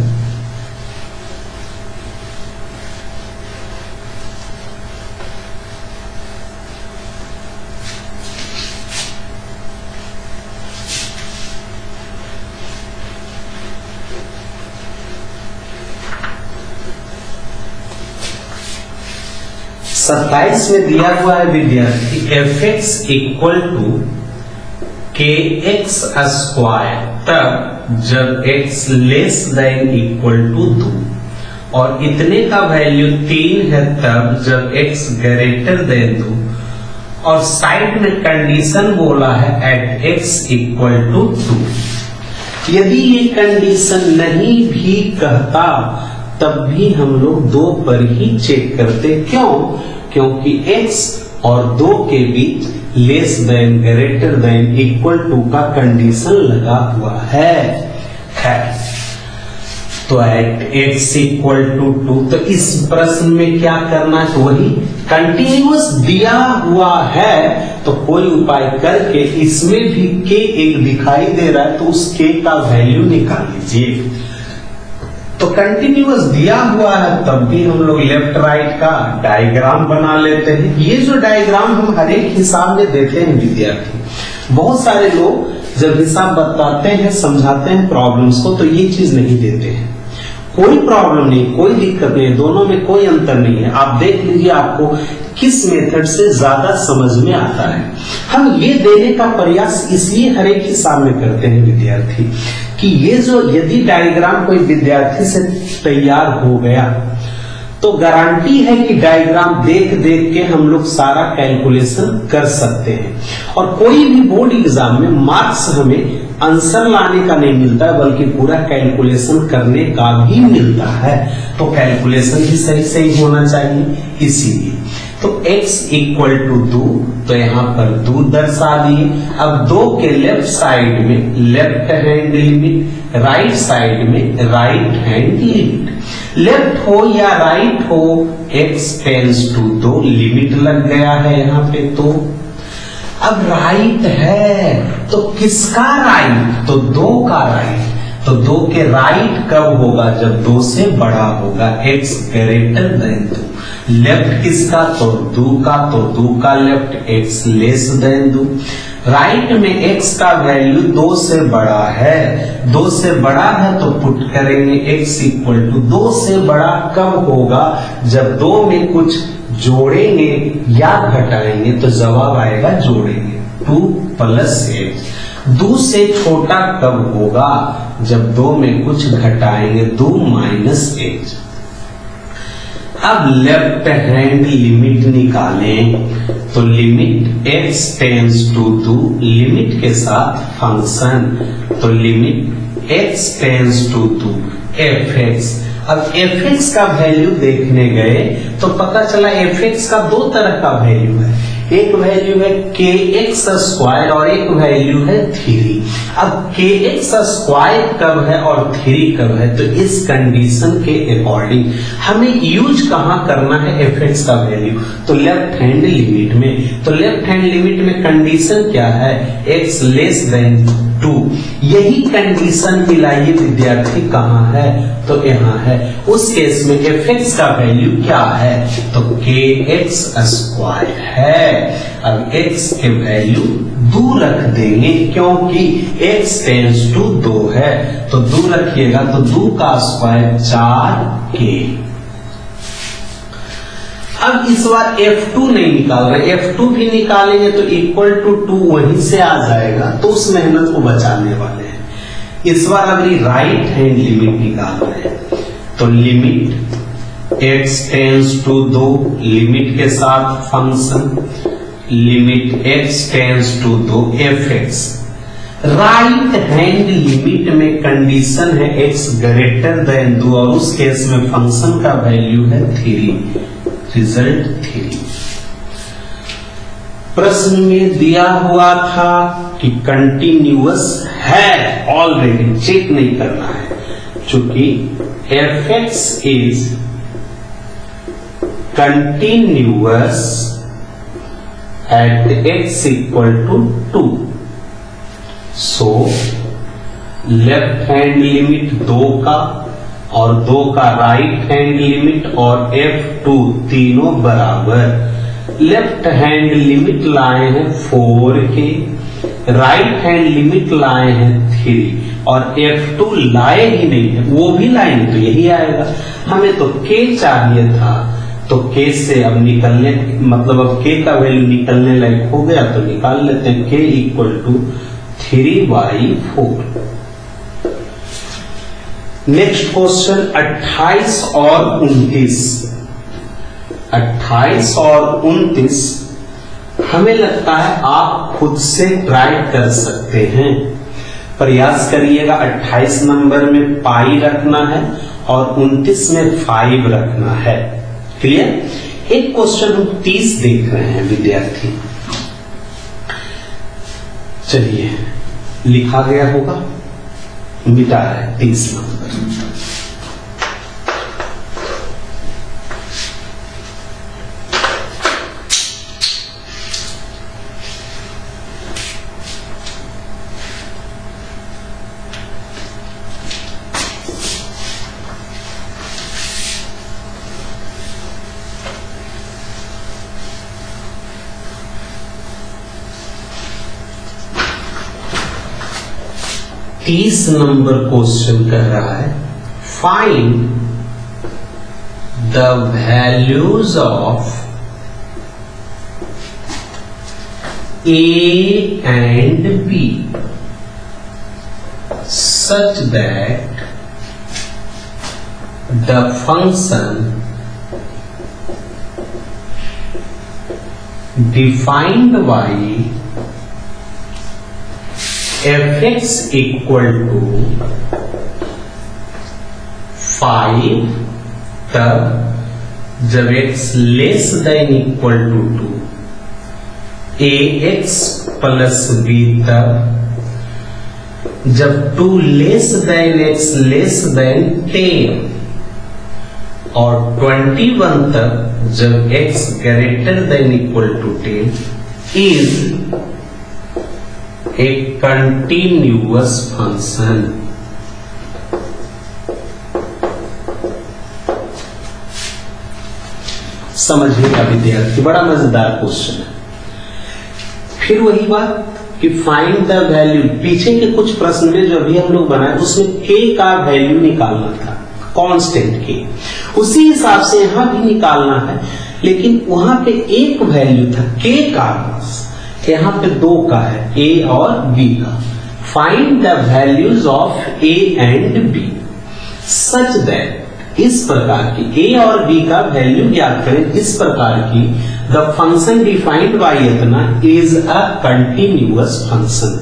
सत्ताईस में दिया हुआ है विद्यार्थी f(x) equal to kx square तब जब x less than equal to 2, और इतने का वैल्यू 3 है तब जब x ग्रेटर देन 2, और साइड में कंडीशन बोला है एट x इक्वल टू 2। यदि ये कंडीशन नहीं भी कहता तब भी हम लोग 2 पर ही चेक करते। क्यों? क्योंकि x और 2 के बीच less than greater than equal to का कंडीशन लगा हुआ है। तो एट x इक्वल टू 2, तो इस प्रश्न में क्या करना है, तो वही कंटिन्यूअस दिया हुआ है तो कोई उपाय करके इसमें भी k एक दिखाई दे रहा है तो उस k का वैल्यू निकाल लीजिए। तो कंटिन्यूअस दिया हुआ है तब भी हम लोग लेफ्ट राइट का डायग्राम बना लेते हैं। ये जो डायग्राम हम हर एक हिसाब में देते हैं विद्यार्थी, बहुत सारे लोग जब हिसाब बताते हैं समझाते हैं प्रॉब्लम्स को तो ये चीज नहीं देते हैं। कोई प्रॉब्लम नहीं, कोई दिक्कत नहीं, दोनों में कोई अंतर नहीं है। आप देख लीजिए आपको किस मेथड से ज्यादा समझ में आता है। हम ये देने का प्रयास इसलिए हर एक हिसाब में करते हैं विद्यार्थी कि ये जो यदि डायग्राम कोई विद्यार्थी से तैयार हो गया तो गारंटी है कि डायग्राम देख देख के हम लोग सारा कैलकुलेशन कर सकते हैं। और कोई भी बोर्ड एग्जाम में मार्क्स हमें आंसर लाने का नहीं मिलता है बल्कि पूरा कैलकुलेशन करने का भी मिलता है। तो कैलकुलेशन भी सही सही होना चाहिए। इसीलिए तो x इक्वल टू 2, तो यहाँ पर 2 दर्शा दिए। अब 2 के लेफ्ट साइड में left hand limit, right side में राइट हैंड लिमिट। लेफ्ट हो या राइट हो x टेंस टू 2, लिमिट लग गया है यहाँ पे। तो अब राइट है तो किसका राइट, तो 2 का राइट। तो 2 के राइट कब होगा, जब 2 से बड़ा होगा, x ग्रेटर देन 2। लेफ्ट किसका, तो 2 का, तो 2 का left, x less then 2। Right में x का वैल्यू 2 से बड़ा है, 2 से बड़ा है तो पुट करेंगे x इक्वल टू 2 से बड़ा कब होगा, जब 2 में कुछ जोड़ेंगे या घटाएंगे तो जवाब आएगा जोड़ेंगे 2 प्लस x। 2 से छोटा कब होगा, जब 2 में कुछ घटाएंगे 2 माइनस x। अब लेफ्ट हैंड लिमिट निकालें तो limit x tends to 2, limit के साथ फंक्शन, तो limit x tends to 2 f(x). अब f(x) का वैल्यू देखने गए तो पता चला f(x) का 2 तरह का वैल्यू है। एक वैल्यू है kx स्क्वायर और एक वैल्यू है 3। अब kx स्क्वायर कब है और 3 कब है, तो इस कंडीशन के अकॉर्डिंग हमें यूज कहां करना है f(x) का वैल्यू, तो लेफ्ट हैंड लिमिट में। तो लेफ्ट हैंड लिमिट में कंडीशन क्या है, x लेस देन 2। यही कंडीशन मिलाइए विद्यार्थी कहां है, तो यहाँ है। उस केस में f(x) का वैल्यू क्या है, तो kx स्क्वायर है। अब x के वैल्यू 2 रख देंगे क्योंकि x टेंस टू 2 है, तो 2 रखिएगा तो 2 का स्क्वायर 4k। अब इस बार F2 नहीं निकाल रहे, F2 भी निकालेंगे तो इक्वल टू 2 वहीं से आ जाएगा, तो उस मेहनत को बचाने वाले हैं। इस बार अभी राइट हैंड लिमिट निकाल रहे हैं, तो limit x tends to 2, limit के साथ function limit x tends to 2 fx। Right hand limit में कंडीशन है x ग्रेटर देन 2 और उस केस में फंक्शन का वैल्यू है 3, रिजल्ट 3। प्रश्न में दिया हुआ था कि कंटिन्यूअस है, ऑलरेडी चेक नहीं करना है, चूंकि fx is continuous at x equal to 2, so left hand limit 2 का और 2 का राइट हैंड लिमिट और F2 तीनों बराबर। लेफ्ट हैंड लिमिट लाए हैं 4 के, राइट हैंड लिमिट लाए हैं 3 और F2 लाए ही नहीं है, वो भी लाएंगे तो यही आएगा। हमें तो K चाहिए था, तो K से अब निकलने मतलब अब K का वैल्यू निकलने लायक हो गया तो निकाल लेते हैं। K equal to 3/4। Next question 28 और 29। 28 और 29 हमें लगता है आप खुद से ट्राई कर सकते हैं। प्रयास करिएगा। 28 नंबर में पाई रखना है और 29 में 5 रखना है। क्लियर? एक क्वेश्चन हम 30 देख रहे हैं विद्यार्थी। चलिए, लिखा गया होगा, मिटा है 30 नंबर। तीस नंबर क्वेश्चन कह रहा है find the values of A and B such that the function defined by fx equal to 5 तब जब x less than equal to 2, ax plus b तब जब 2 less than x less than 10 और 21 तक जब x greater than equal to 10 is a continuous function. समझिएगा विद्यार्थी, बड़ा मजेदार क्वेश्चन है। फिर वही बात कि फाइंड द वैल्यू, पीछे के कुछ प्रश्न में जो अभी हम लोग बनाए उसमें k का वैल्यू निकालना था, कांस्टेंट k, उसी हिसाब से यहां भी निकालना है, लेकिन वहां पे एक वैल्यू था k का, यहाँ पे 2 का है, a और b का। Find the values of a and b such that, इस प्रकार की a और b का वैल्यू ज्ञात करें इस प्रकार की द फंक्शन डिफाइंड बाय इतना इज अ कंटिन्यूअस फंक्शन।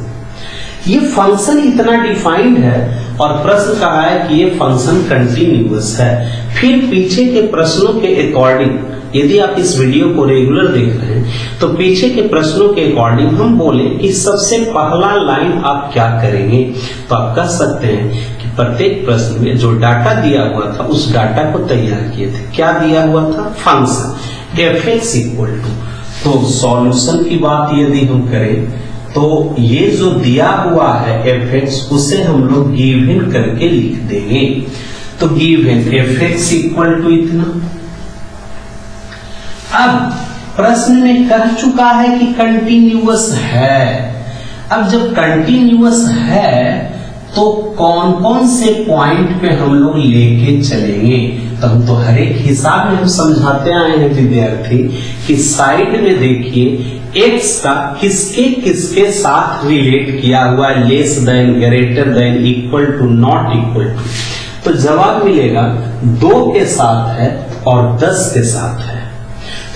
ये फंक्शन इतना डिफाइंड है और प्रश्न कहा है कि ये फंक्शन कंटिन्यूअस है। फिर पीछे के प्रश्नों के अकॉर्डिंग, यदि आप इस वीडियो को रेगुलर देख रहे हैं तो पीछे के प्रश्नों के अकॉर्डिंग हम बोले कि सबसे पहला लाइन आप क्या करेंगे, तो आप कह सकते हैं कि प्रत्येक प्रश्न में जो डाटा दिया हुआ था उस डाटा को तैयार किए थे। क्या दिया हुआ था? फंक्शन fx इक्वल टू, तो सॉल्यूशन की बात यदि हम करें तो ये जो दिया हुआ है fx उसे हम लोग गिवन करके लिख देंगे। तो गिवन fx इक्वल टू इतना। अब प्रश्न में कह चुका है कि कंटिन्यूअस है। अब जब कंटिन्यूअस है तो कौन कौन से पॉइंट पे हम लोग लेके चलेंगे, तो हम तो हर एक हिसाब में हम समझाते आए हैं विद्यार्थी कि साइड में देखिए x का किसके किसके साथ रिलेट किया हुआ है, less than, greater than, equal to, not equal to. तो जवाब मिलेगा 2 के साथ है और 10 के साथ है।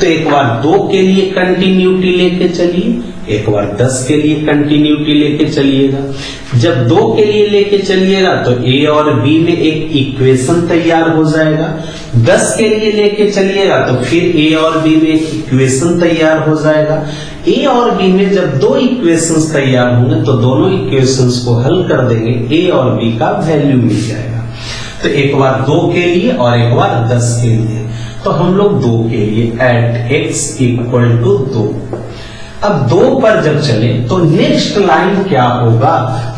तो एक बार 2 के लिए कंटिन्यूटी लेके चलिए, एक बार 10 के लिए कंटिन्यूटी लेके चलिएगा। जब 2 के लिए लेके चलिएगा तो a और b में एक इक्वेशन तैयार हो जाएगा। 10 के लिए लेके चलिएगा तो फिर a और b में एक इक्वेशन तैयार हो जाएगा। a और b में जब 2 इक्वेशंस तैयार होंगे तो दोनों इक्वेशंस को हल कर देंगे, a और b का वैल्यू मिल जाएगा। तो एक बार 2 के लिए और एक बार 10 के लिए। तो हम लोग 2 के लिए एट x इक्वल टू 2। अब 2 पर जब चले तो नेक्स्ट लाइन क्या होगा,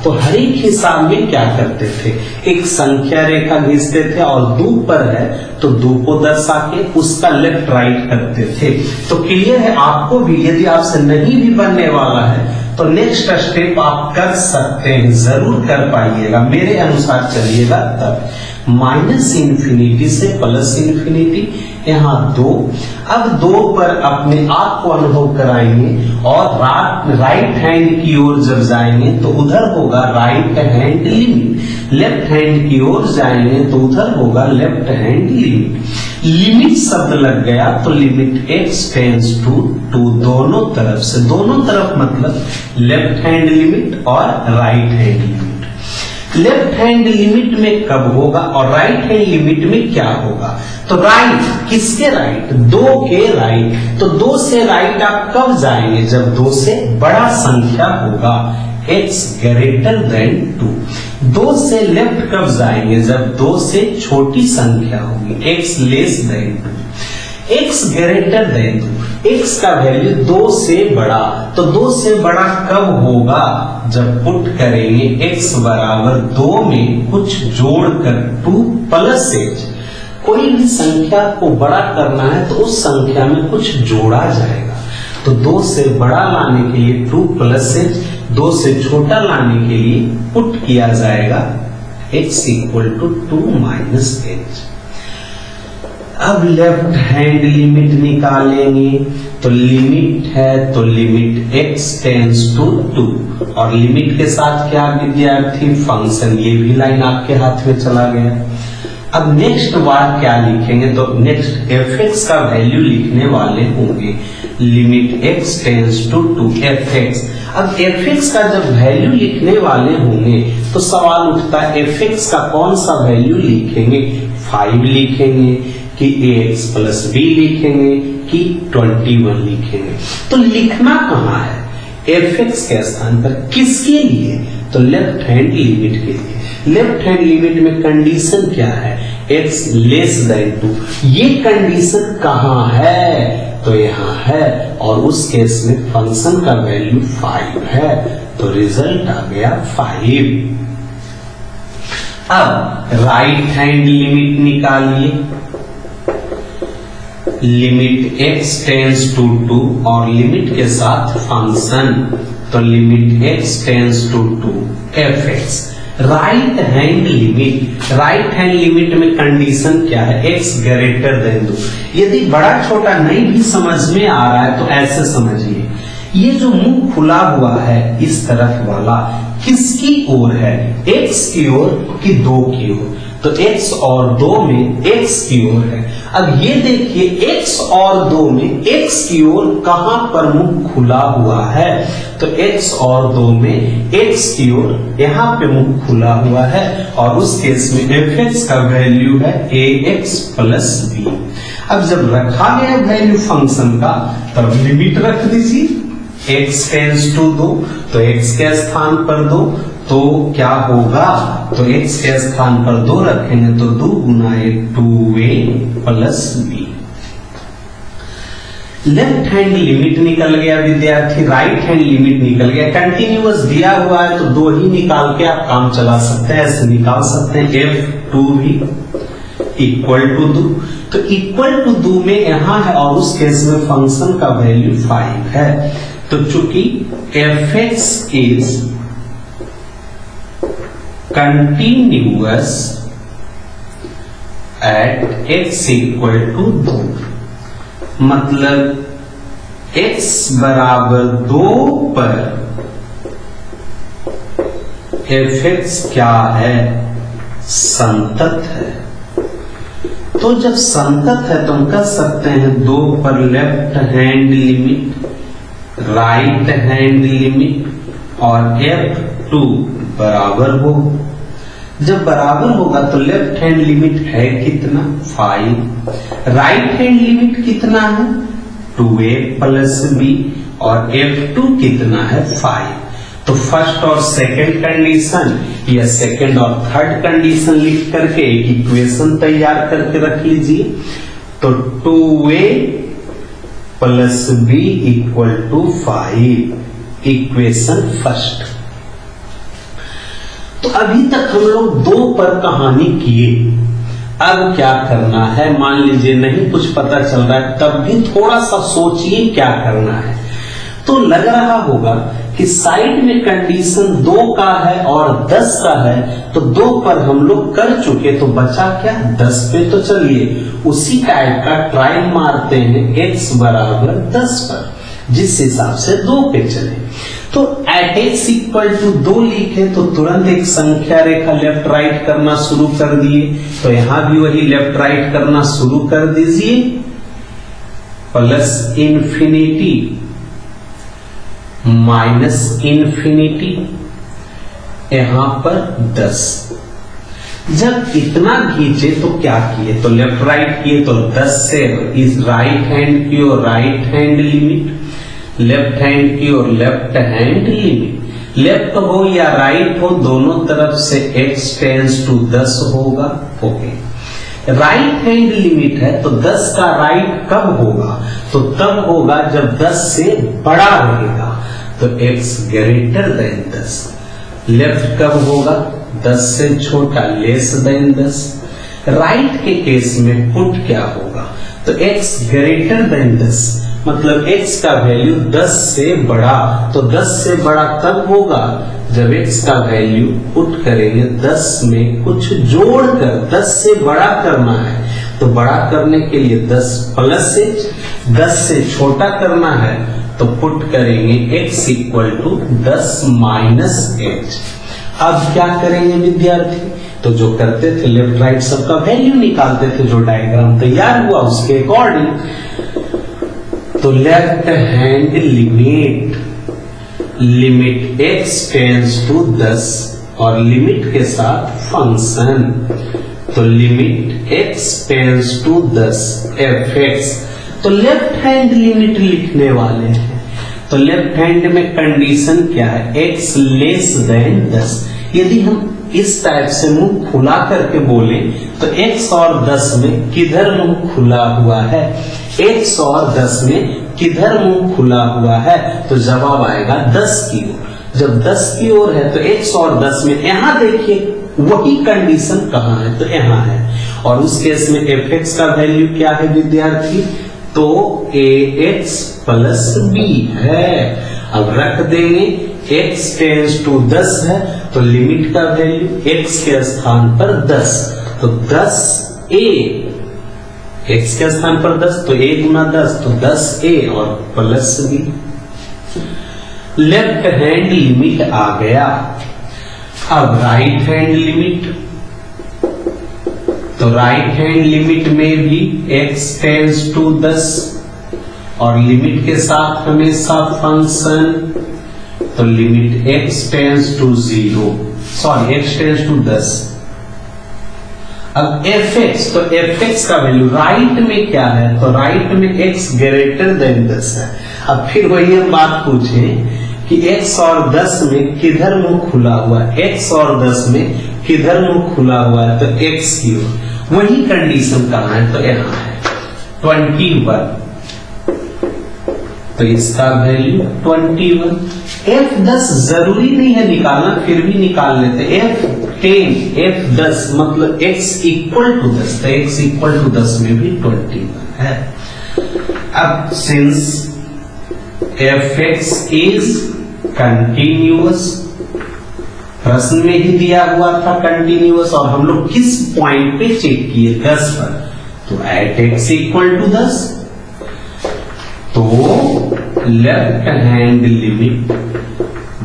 तो हर एक हिसाब में क्या करते थे, एक संख्या रेखा खींचते थे और 2 पर है तो 2 को दर्शा के उसका लेफ्ट राइट करते थे। तो क्लियर है आपको भी, यदि आपसे नहीं भी बनने वाला है तो नेक्स्ट स्टेप आप कर सकते हैं, जरूर कर पाइएगा, मेरे अनुसार चलिएगा तब। माइनस इंफिनिटी से प्लस इंफिनिटी, यहाँ 2। अब 2 पर अपने आप को अनुभव कराएंगे और राइट हैंड की ओर जब जाएंगे तो उधर होगा right hand limit, left hand की ओर जाएंगे तो उधर होगा लेफ्ट हैंड लिमिट। लिमिट शब्द लग गया तो लिमिट x टेंड्स टू 2, दोनों तरफ से, दोनों तरफ मतलब लेफ्ट हैंड लिमिट और right hand limit. Left hand limit में कब होगा और राइट हैंड लिमिट में क्या होगा, तो राइट किसके राइट, 2 के राइट। तो 2 से राइट आप कब जाएंगे, जब 2 से बड़ा संख्या होगा, x ग्रेटर देन 2। 2 से लेफ्ट कब जाएंगे, जब 2 से छोटी संख्या होगी, x less then 2। x greater than 2, x का वैल्यू 2 से बड़ा। तो 2 से बड़ा कब होगा, जब पुट करेंगे x बराबर 2 में कुछ जोड़कर 2 प्लस h। कोई भी संख्या को बड़ा करना है तो उस संख्या में कुछ जोड़ा जाएगा। तो 2 से बड़ा लाने के लिए 2 प्लस h, 2 से छोटा लाने के लिए पुट किया जाएगा x equal to 2 minus h। अब लेफ्ट हैंड लिमिट निकालेंगे तो लिमिट है तो लिमिट x टेंड्स टू 2 और लिमिट के साथ क्या विद्यार्थी, फंक्शन। ये भी लाइन आपके हाथ में चला गया। अब नेक्स्ट बार क्या लिखेंगे, तो नेक्स्ट fx का वैल्यू लिखने वाले होंगे, limit x tends to 2 fx। अब fx का जब वैल्यू लिखने वाले होंगे तो सवाल उठता है fx का कौन सा वैल्यू लिखेंगे, 5 लिखेंगे कि ax प्लस b लिखेंगे कि 21 लिखेंगे। तो लिखना कहाँ है, fx के स्थान पर, किसके लिए, तो लेफ्ट हैंड लिमिट के लिए। लेफ्ट हैंड लिमिट में कंडीशन क्या है, x लेस देन 2। ये कंडीशन कहाँ है, तो यहाँ है और उस केस में फंक्शन का वैल्यू 5 है, तो रिजल्ट आ गया 5। अब राइट हैंड लिमिट निकालिए, लिमिट x टेंड्स टू 2 और लिमिट के साथ फंक्शन, तो limit x tends to 2 fx। Right hand limit, right hand limit में कंडीशन क्या है, x ग्रेटर देन 2। यदि बड़ा छोटा नहीं भी समझ में आ रहा है तो ऐसे समझिए, ये जो मुंह खुला हुआ है इस तरफ वाला किसकी ओर है, x की ओर कि 2 की ओर, तो x और 2 में x की ओर है। अब ये देखिए x और 2 में x की ओर कहां पर मुंह खुला हुआ है, तो x और 2 में x की ओर यहां पे मुंह खुला हुआ है और उस केस में fx का वैल्यू है ax प्लस b। अब जब रखा गया वैल्यू फंक्शन का तब लिमिट रख दीजिए, x टेंड्स टू 2 तो x के स्थान पर 2, तो क्या होगा, तो x के स्थान पर 2 रखेंगे तो 2 गुना 2a plus b। Left hand limit निकल गया विद्यार्थी, राइट हैंड लिमिट निकल गया। कंटिन्यूअस दिया हुआ है तो 2 ही निकाल के आप काम चला सकते हैं, ऐसे निकाल सकते हैं f2 भी इक्वल टू 2, तो इक्वल टू 2 में यहां है और उस केस में फंक्शन का वैल्यू 5 है। तो चूंकि fx is continuous at x equal to 2, मतलब x बराबर 2 पर fx क्या है, संतत है। तो जब संतत है तो हम कह सकते हैं 2 पर left hand limit, right hand limit और f2 बराबर हो। जब बराबर होगा तो लेफ्ट हैंड लिमिट है कितना, 5, राइट हैंड लिमिट कितना है, 2a प्लस b, और f2 कितना है, 5। तो फर्स्ट और सेकंड कंडीशन या सेकंड और थर्ड कंडीशन लिख करके एक इक्वेशन तैयार करके रख लीजिए। तो 2a plus b equal to 5, equation first. तो अभी तक हम लोग 2 पर कहानी किए। अब क्या करना है, मान लीजिए नहीं कुछ पता चल रहा है, तब भी थोड़ा सा सोचिए क्या करना है। तो लग रहा होगा कि साइड में कंडीशन 2 का है और 10 का है, तो 2 पर हम लोग कर चुके, तो बचा क्या, 10 पे। तो चलिए उसी टाइप का ट्रायल मारते हैं x बराबर 10 पर, जिस हिसाब से 2 पे चले। तो एट x इक्वल टू 2 लिखे तो तुरंत एक संख्या रेखा लेफ्ट राइट करना शुरू कर दिए। तो यहां भी वही लेफ्ट राइट करना शुरू कर दीजिए, प्लस इंफिनिटी माइनस इंफिनिटी, यहां पर 10। जब इतना खींचे तो क्या किए, तो लेफ्ट राइट किए, तो 10 से इस राइट हैंड की और right hand limit, left hand की और लेफ्ट हैंड लिमिट, लेफ्ट हो या राइट हो दोनों तरफ से x टेंस टू 10 होगा। ओके, राइट हैंड लिमिट है तो 10 का राइट कब होगा, तो तब होगा जब 10 से बड़ा रहेगा, तो x ग्रेटर देन 10। लेफ्ट कब होगा, 10 से छोटा, लेस देन 10। राइट के केस में पुट क्या होगा, तो x ग्रेटर देन 10, मतलब x का वैल्यू 10 से बड़ा। तो 10 से बड़ा तब होगा जब x का वैल्यू पुट करेंगे 10 में कुछ जोड़कर, 10 से बड़ा करना है। तो बड़ा करने के लिए 10 प्लस h, 10 से छोटा करना है तो पुट करेंगे x equal to 10 minus h। अब क्या करेंगे विद्यार्थी, तो जो करते थे लेफ्ट राइट सबका वैल्यू निकालते थे, जो डायग्राम तैयार हुआ उसके अकॉर्डिंग। तो left hand limit x tends to 10 और लिमिट के साथ फंक्शन, तो limit x tends to 10 fx। तो लेफ्ट हैंड लिमिट लिखने वाले हैं, तो लेफ्ट हैंड में कंडीशन क्या है, x लेस देन 10। यदि हम इस टाइप से मुंह खुला करके बोले तो x और 10 में किधर मुंह खुला हुआ है, x और 10 में किधर मुंह खुला हुआ है, तो जवाब आएगा 10 की ओर। जब 10 की ओर है तो x और 10 में, यहां देखिए वही कंडीशन कहां है, तो यहां है। और उस केस में fx का वैल्यू क्या है विद्यार्थी, तो ax प्लस b है। अब रख देंगे x टेंस टू 10 है तो लिमिट का वैल्यू x के स्थान पर 10, तो 10a, x के स्थान पर 10 तो a गुना 10 तो 10a और plus b। Left hand limit आ गया। अब राइट हैंड लिमिट, तो राइट हैंड लिमिट में भी x टेंस टू 10 और लिमिट के साथ हमेशा फंक्शन, तो limit x tends to 0, sorry x tends to 10। अब fx, तो fx का वैल्यू राइट में क्या है, तो राइट में x ग्रेटर देन 10 है। अब फिर वही हम बात पूछें कि x और 10 में किधर मुंह खुला हुआ है, x और 10 में किधर मुंह खुला हुआ है, तो x की ओर। वही कंडीशन कहां है, तो यहां है 21, तो इसका वैल्यू 21। f10 जरूरी नहीं है निकालना, फिर भी निकाल लेते। f10 f10 मतलब x इक्वल टू 10, तो x इक्वल टू 10 में भी 21 है। अब सिंस fx इज कंटिन्यूअस, प्रश्न में ही दिया हुआ था कंटिन्यूअस, और हम लोग किस पॉइंट पे चेक किए, 10 पर। तो एट x इक्वल टू 10, तो लेफ्ट हैंड लिमिट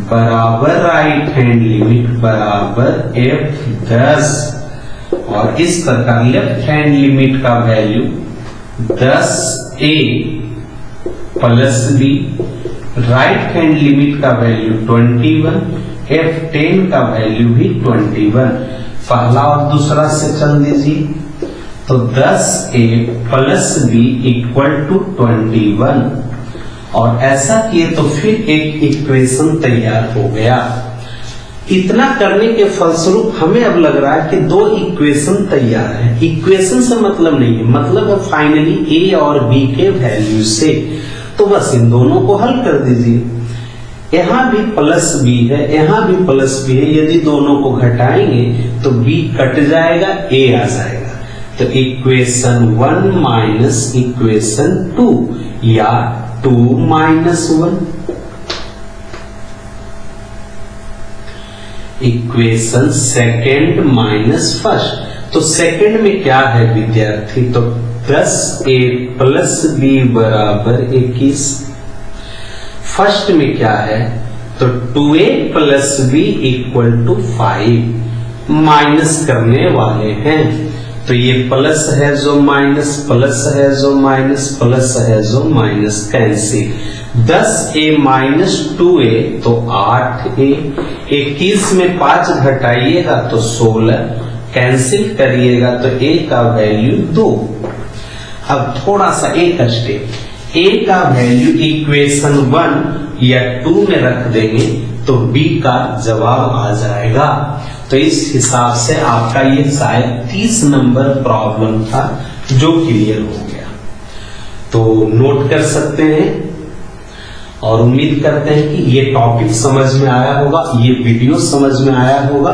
बराबर राइट हैंड लिमिट बराबर f10, और इस प्रकार लेफ्ट हैंड लिमिट का value 10a plus b, right hand limit का वैल्यू 21, f10 का वैल्यू भी 21। पहला और दूसरा से चल दीजिए, तो 10a plus b equal to 21, और ऐसा किए तो फिर एक इक्वेशन तैयार हो गया। इतना करने के फलस्वरूप हमें अब लग रहा है कि दो इक्वेशन तैयार है। इक्वेशन से मतलब नहीं है, मतलब है फाइनली a और b के वैल्यू से। तो बस इन दोनों को हल कर दीजिए। यहां भी प्लस b है, यहां भी प्लस b है, यदि दोनों को घटाएंगे तो b कट जाएगा, a आ जाएगा। तो इक्वेशन 1 माइनस इक्वेशन 2 या 2 minus 1, equation second minus first. तो सेकेंड में क्या है विद्यार्थी, तो 10a प्लस b बराबर 21। फर्स्ट में क्या है, तो 2a plus b equal to 5। Minus करने वाले हैं, तो ये प्लस है जो माइनस, प्लस है जो माइनस, प्लस है जो minus, cancel. 10a minus 2a तो 8a, 21 में 5 घटाइएगा तो 16, कैंसिल करिएगा तो a का वैल्यू 2। अब थोड़ा सा एक स्टेप, a का वैल्यू इक्वेशन 1 या 2 में रख देंगे तो b का जवाब आ जाएगा। तो इस हिसाब से आपका ये शायद 30 नंबर प्रॉब्लम था जो क्लियर हो गया। तो नोट कर सकते हैं, और उम्मीद करते हैं कि ये टॉपिक समझ में आया होगा, ये वीडियो समझ में आया होगा।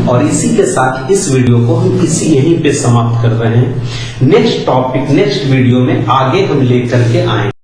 और इसी के साथ इस वीडियो को हम यहीं पे समाप्त कर रहे हैं। नेक्स्ट टॉपिक नेक्स्ट वीडियो में आगे हम लेकर के आएंगे।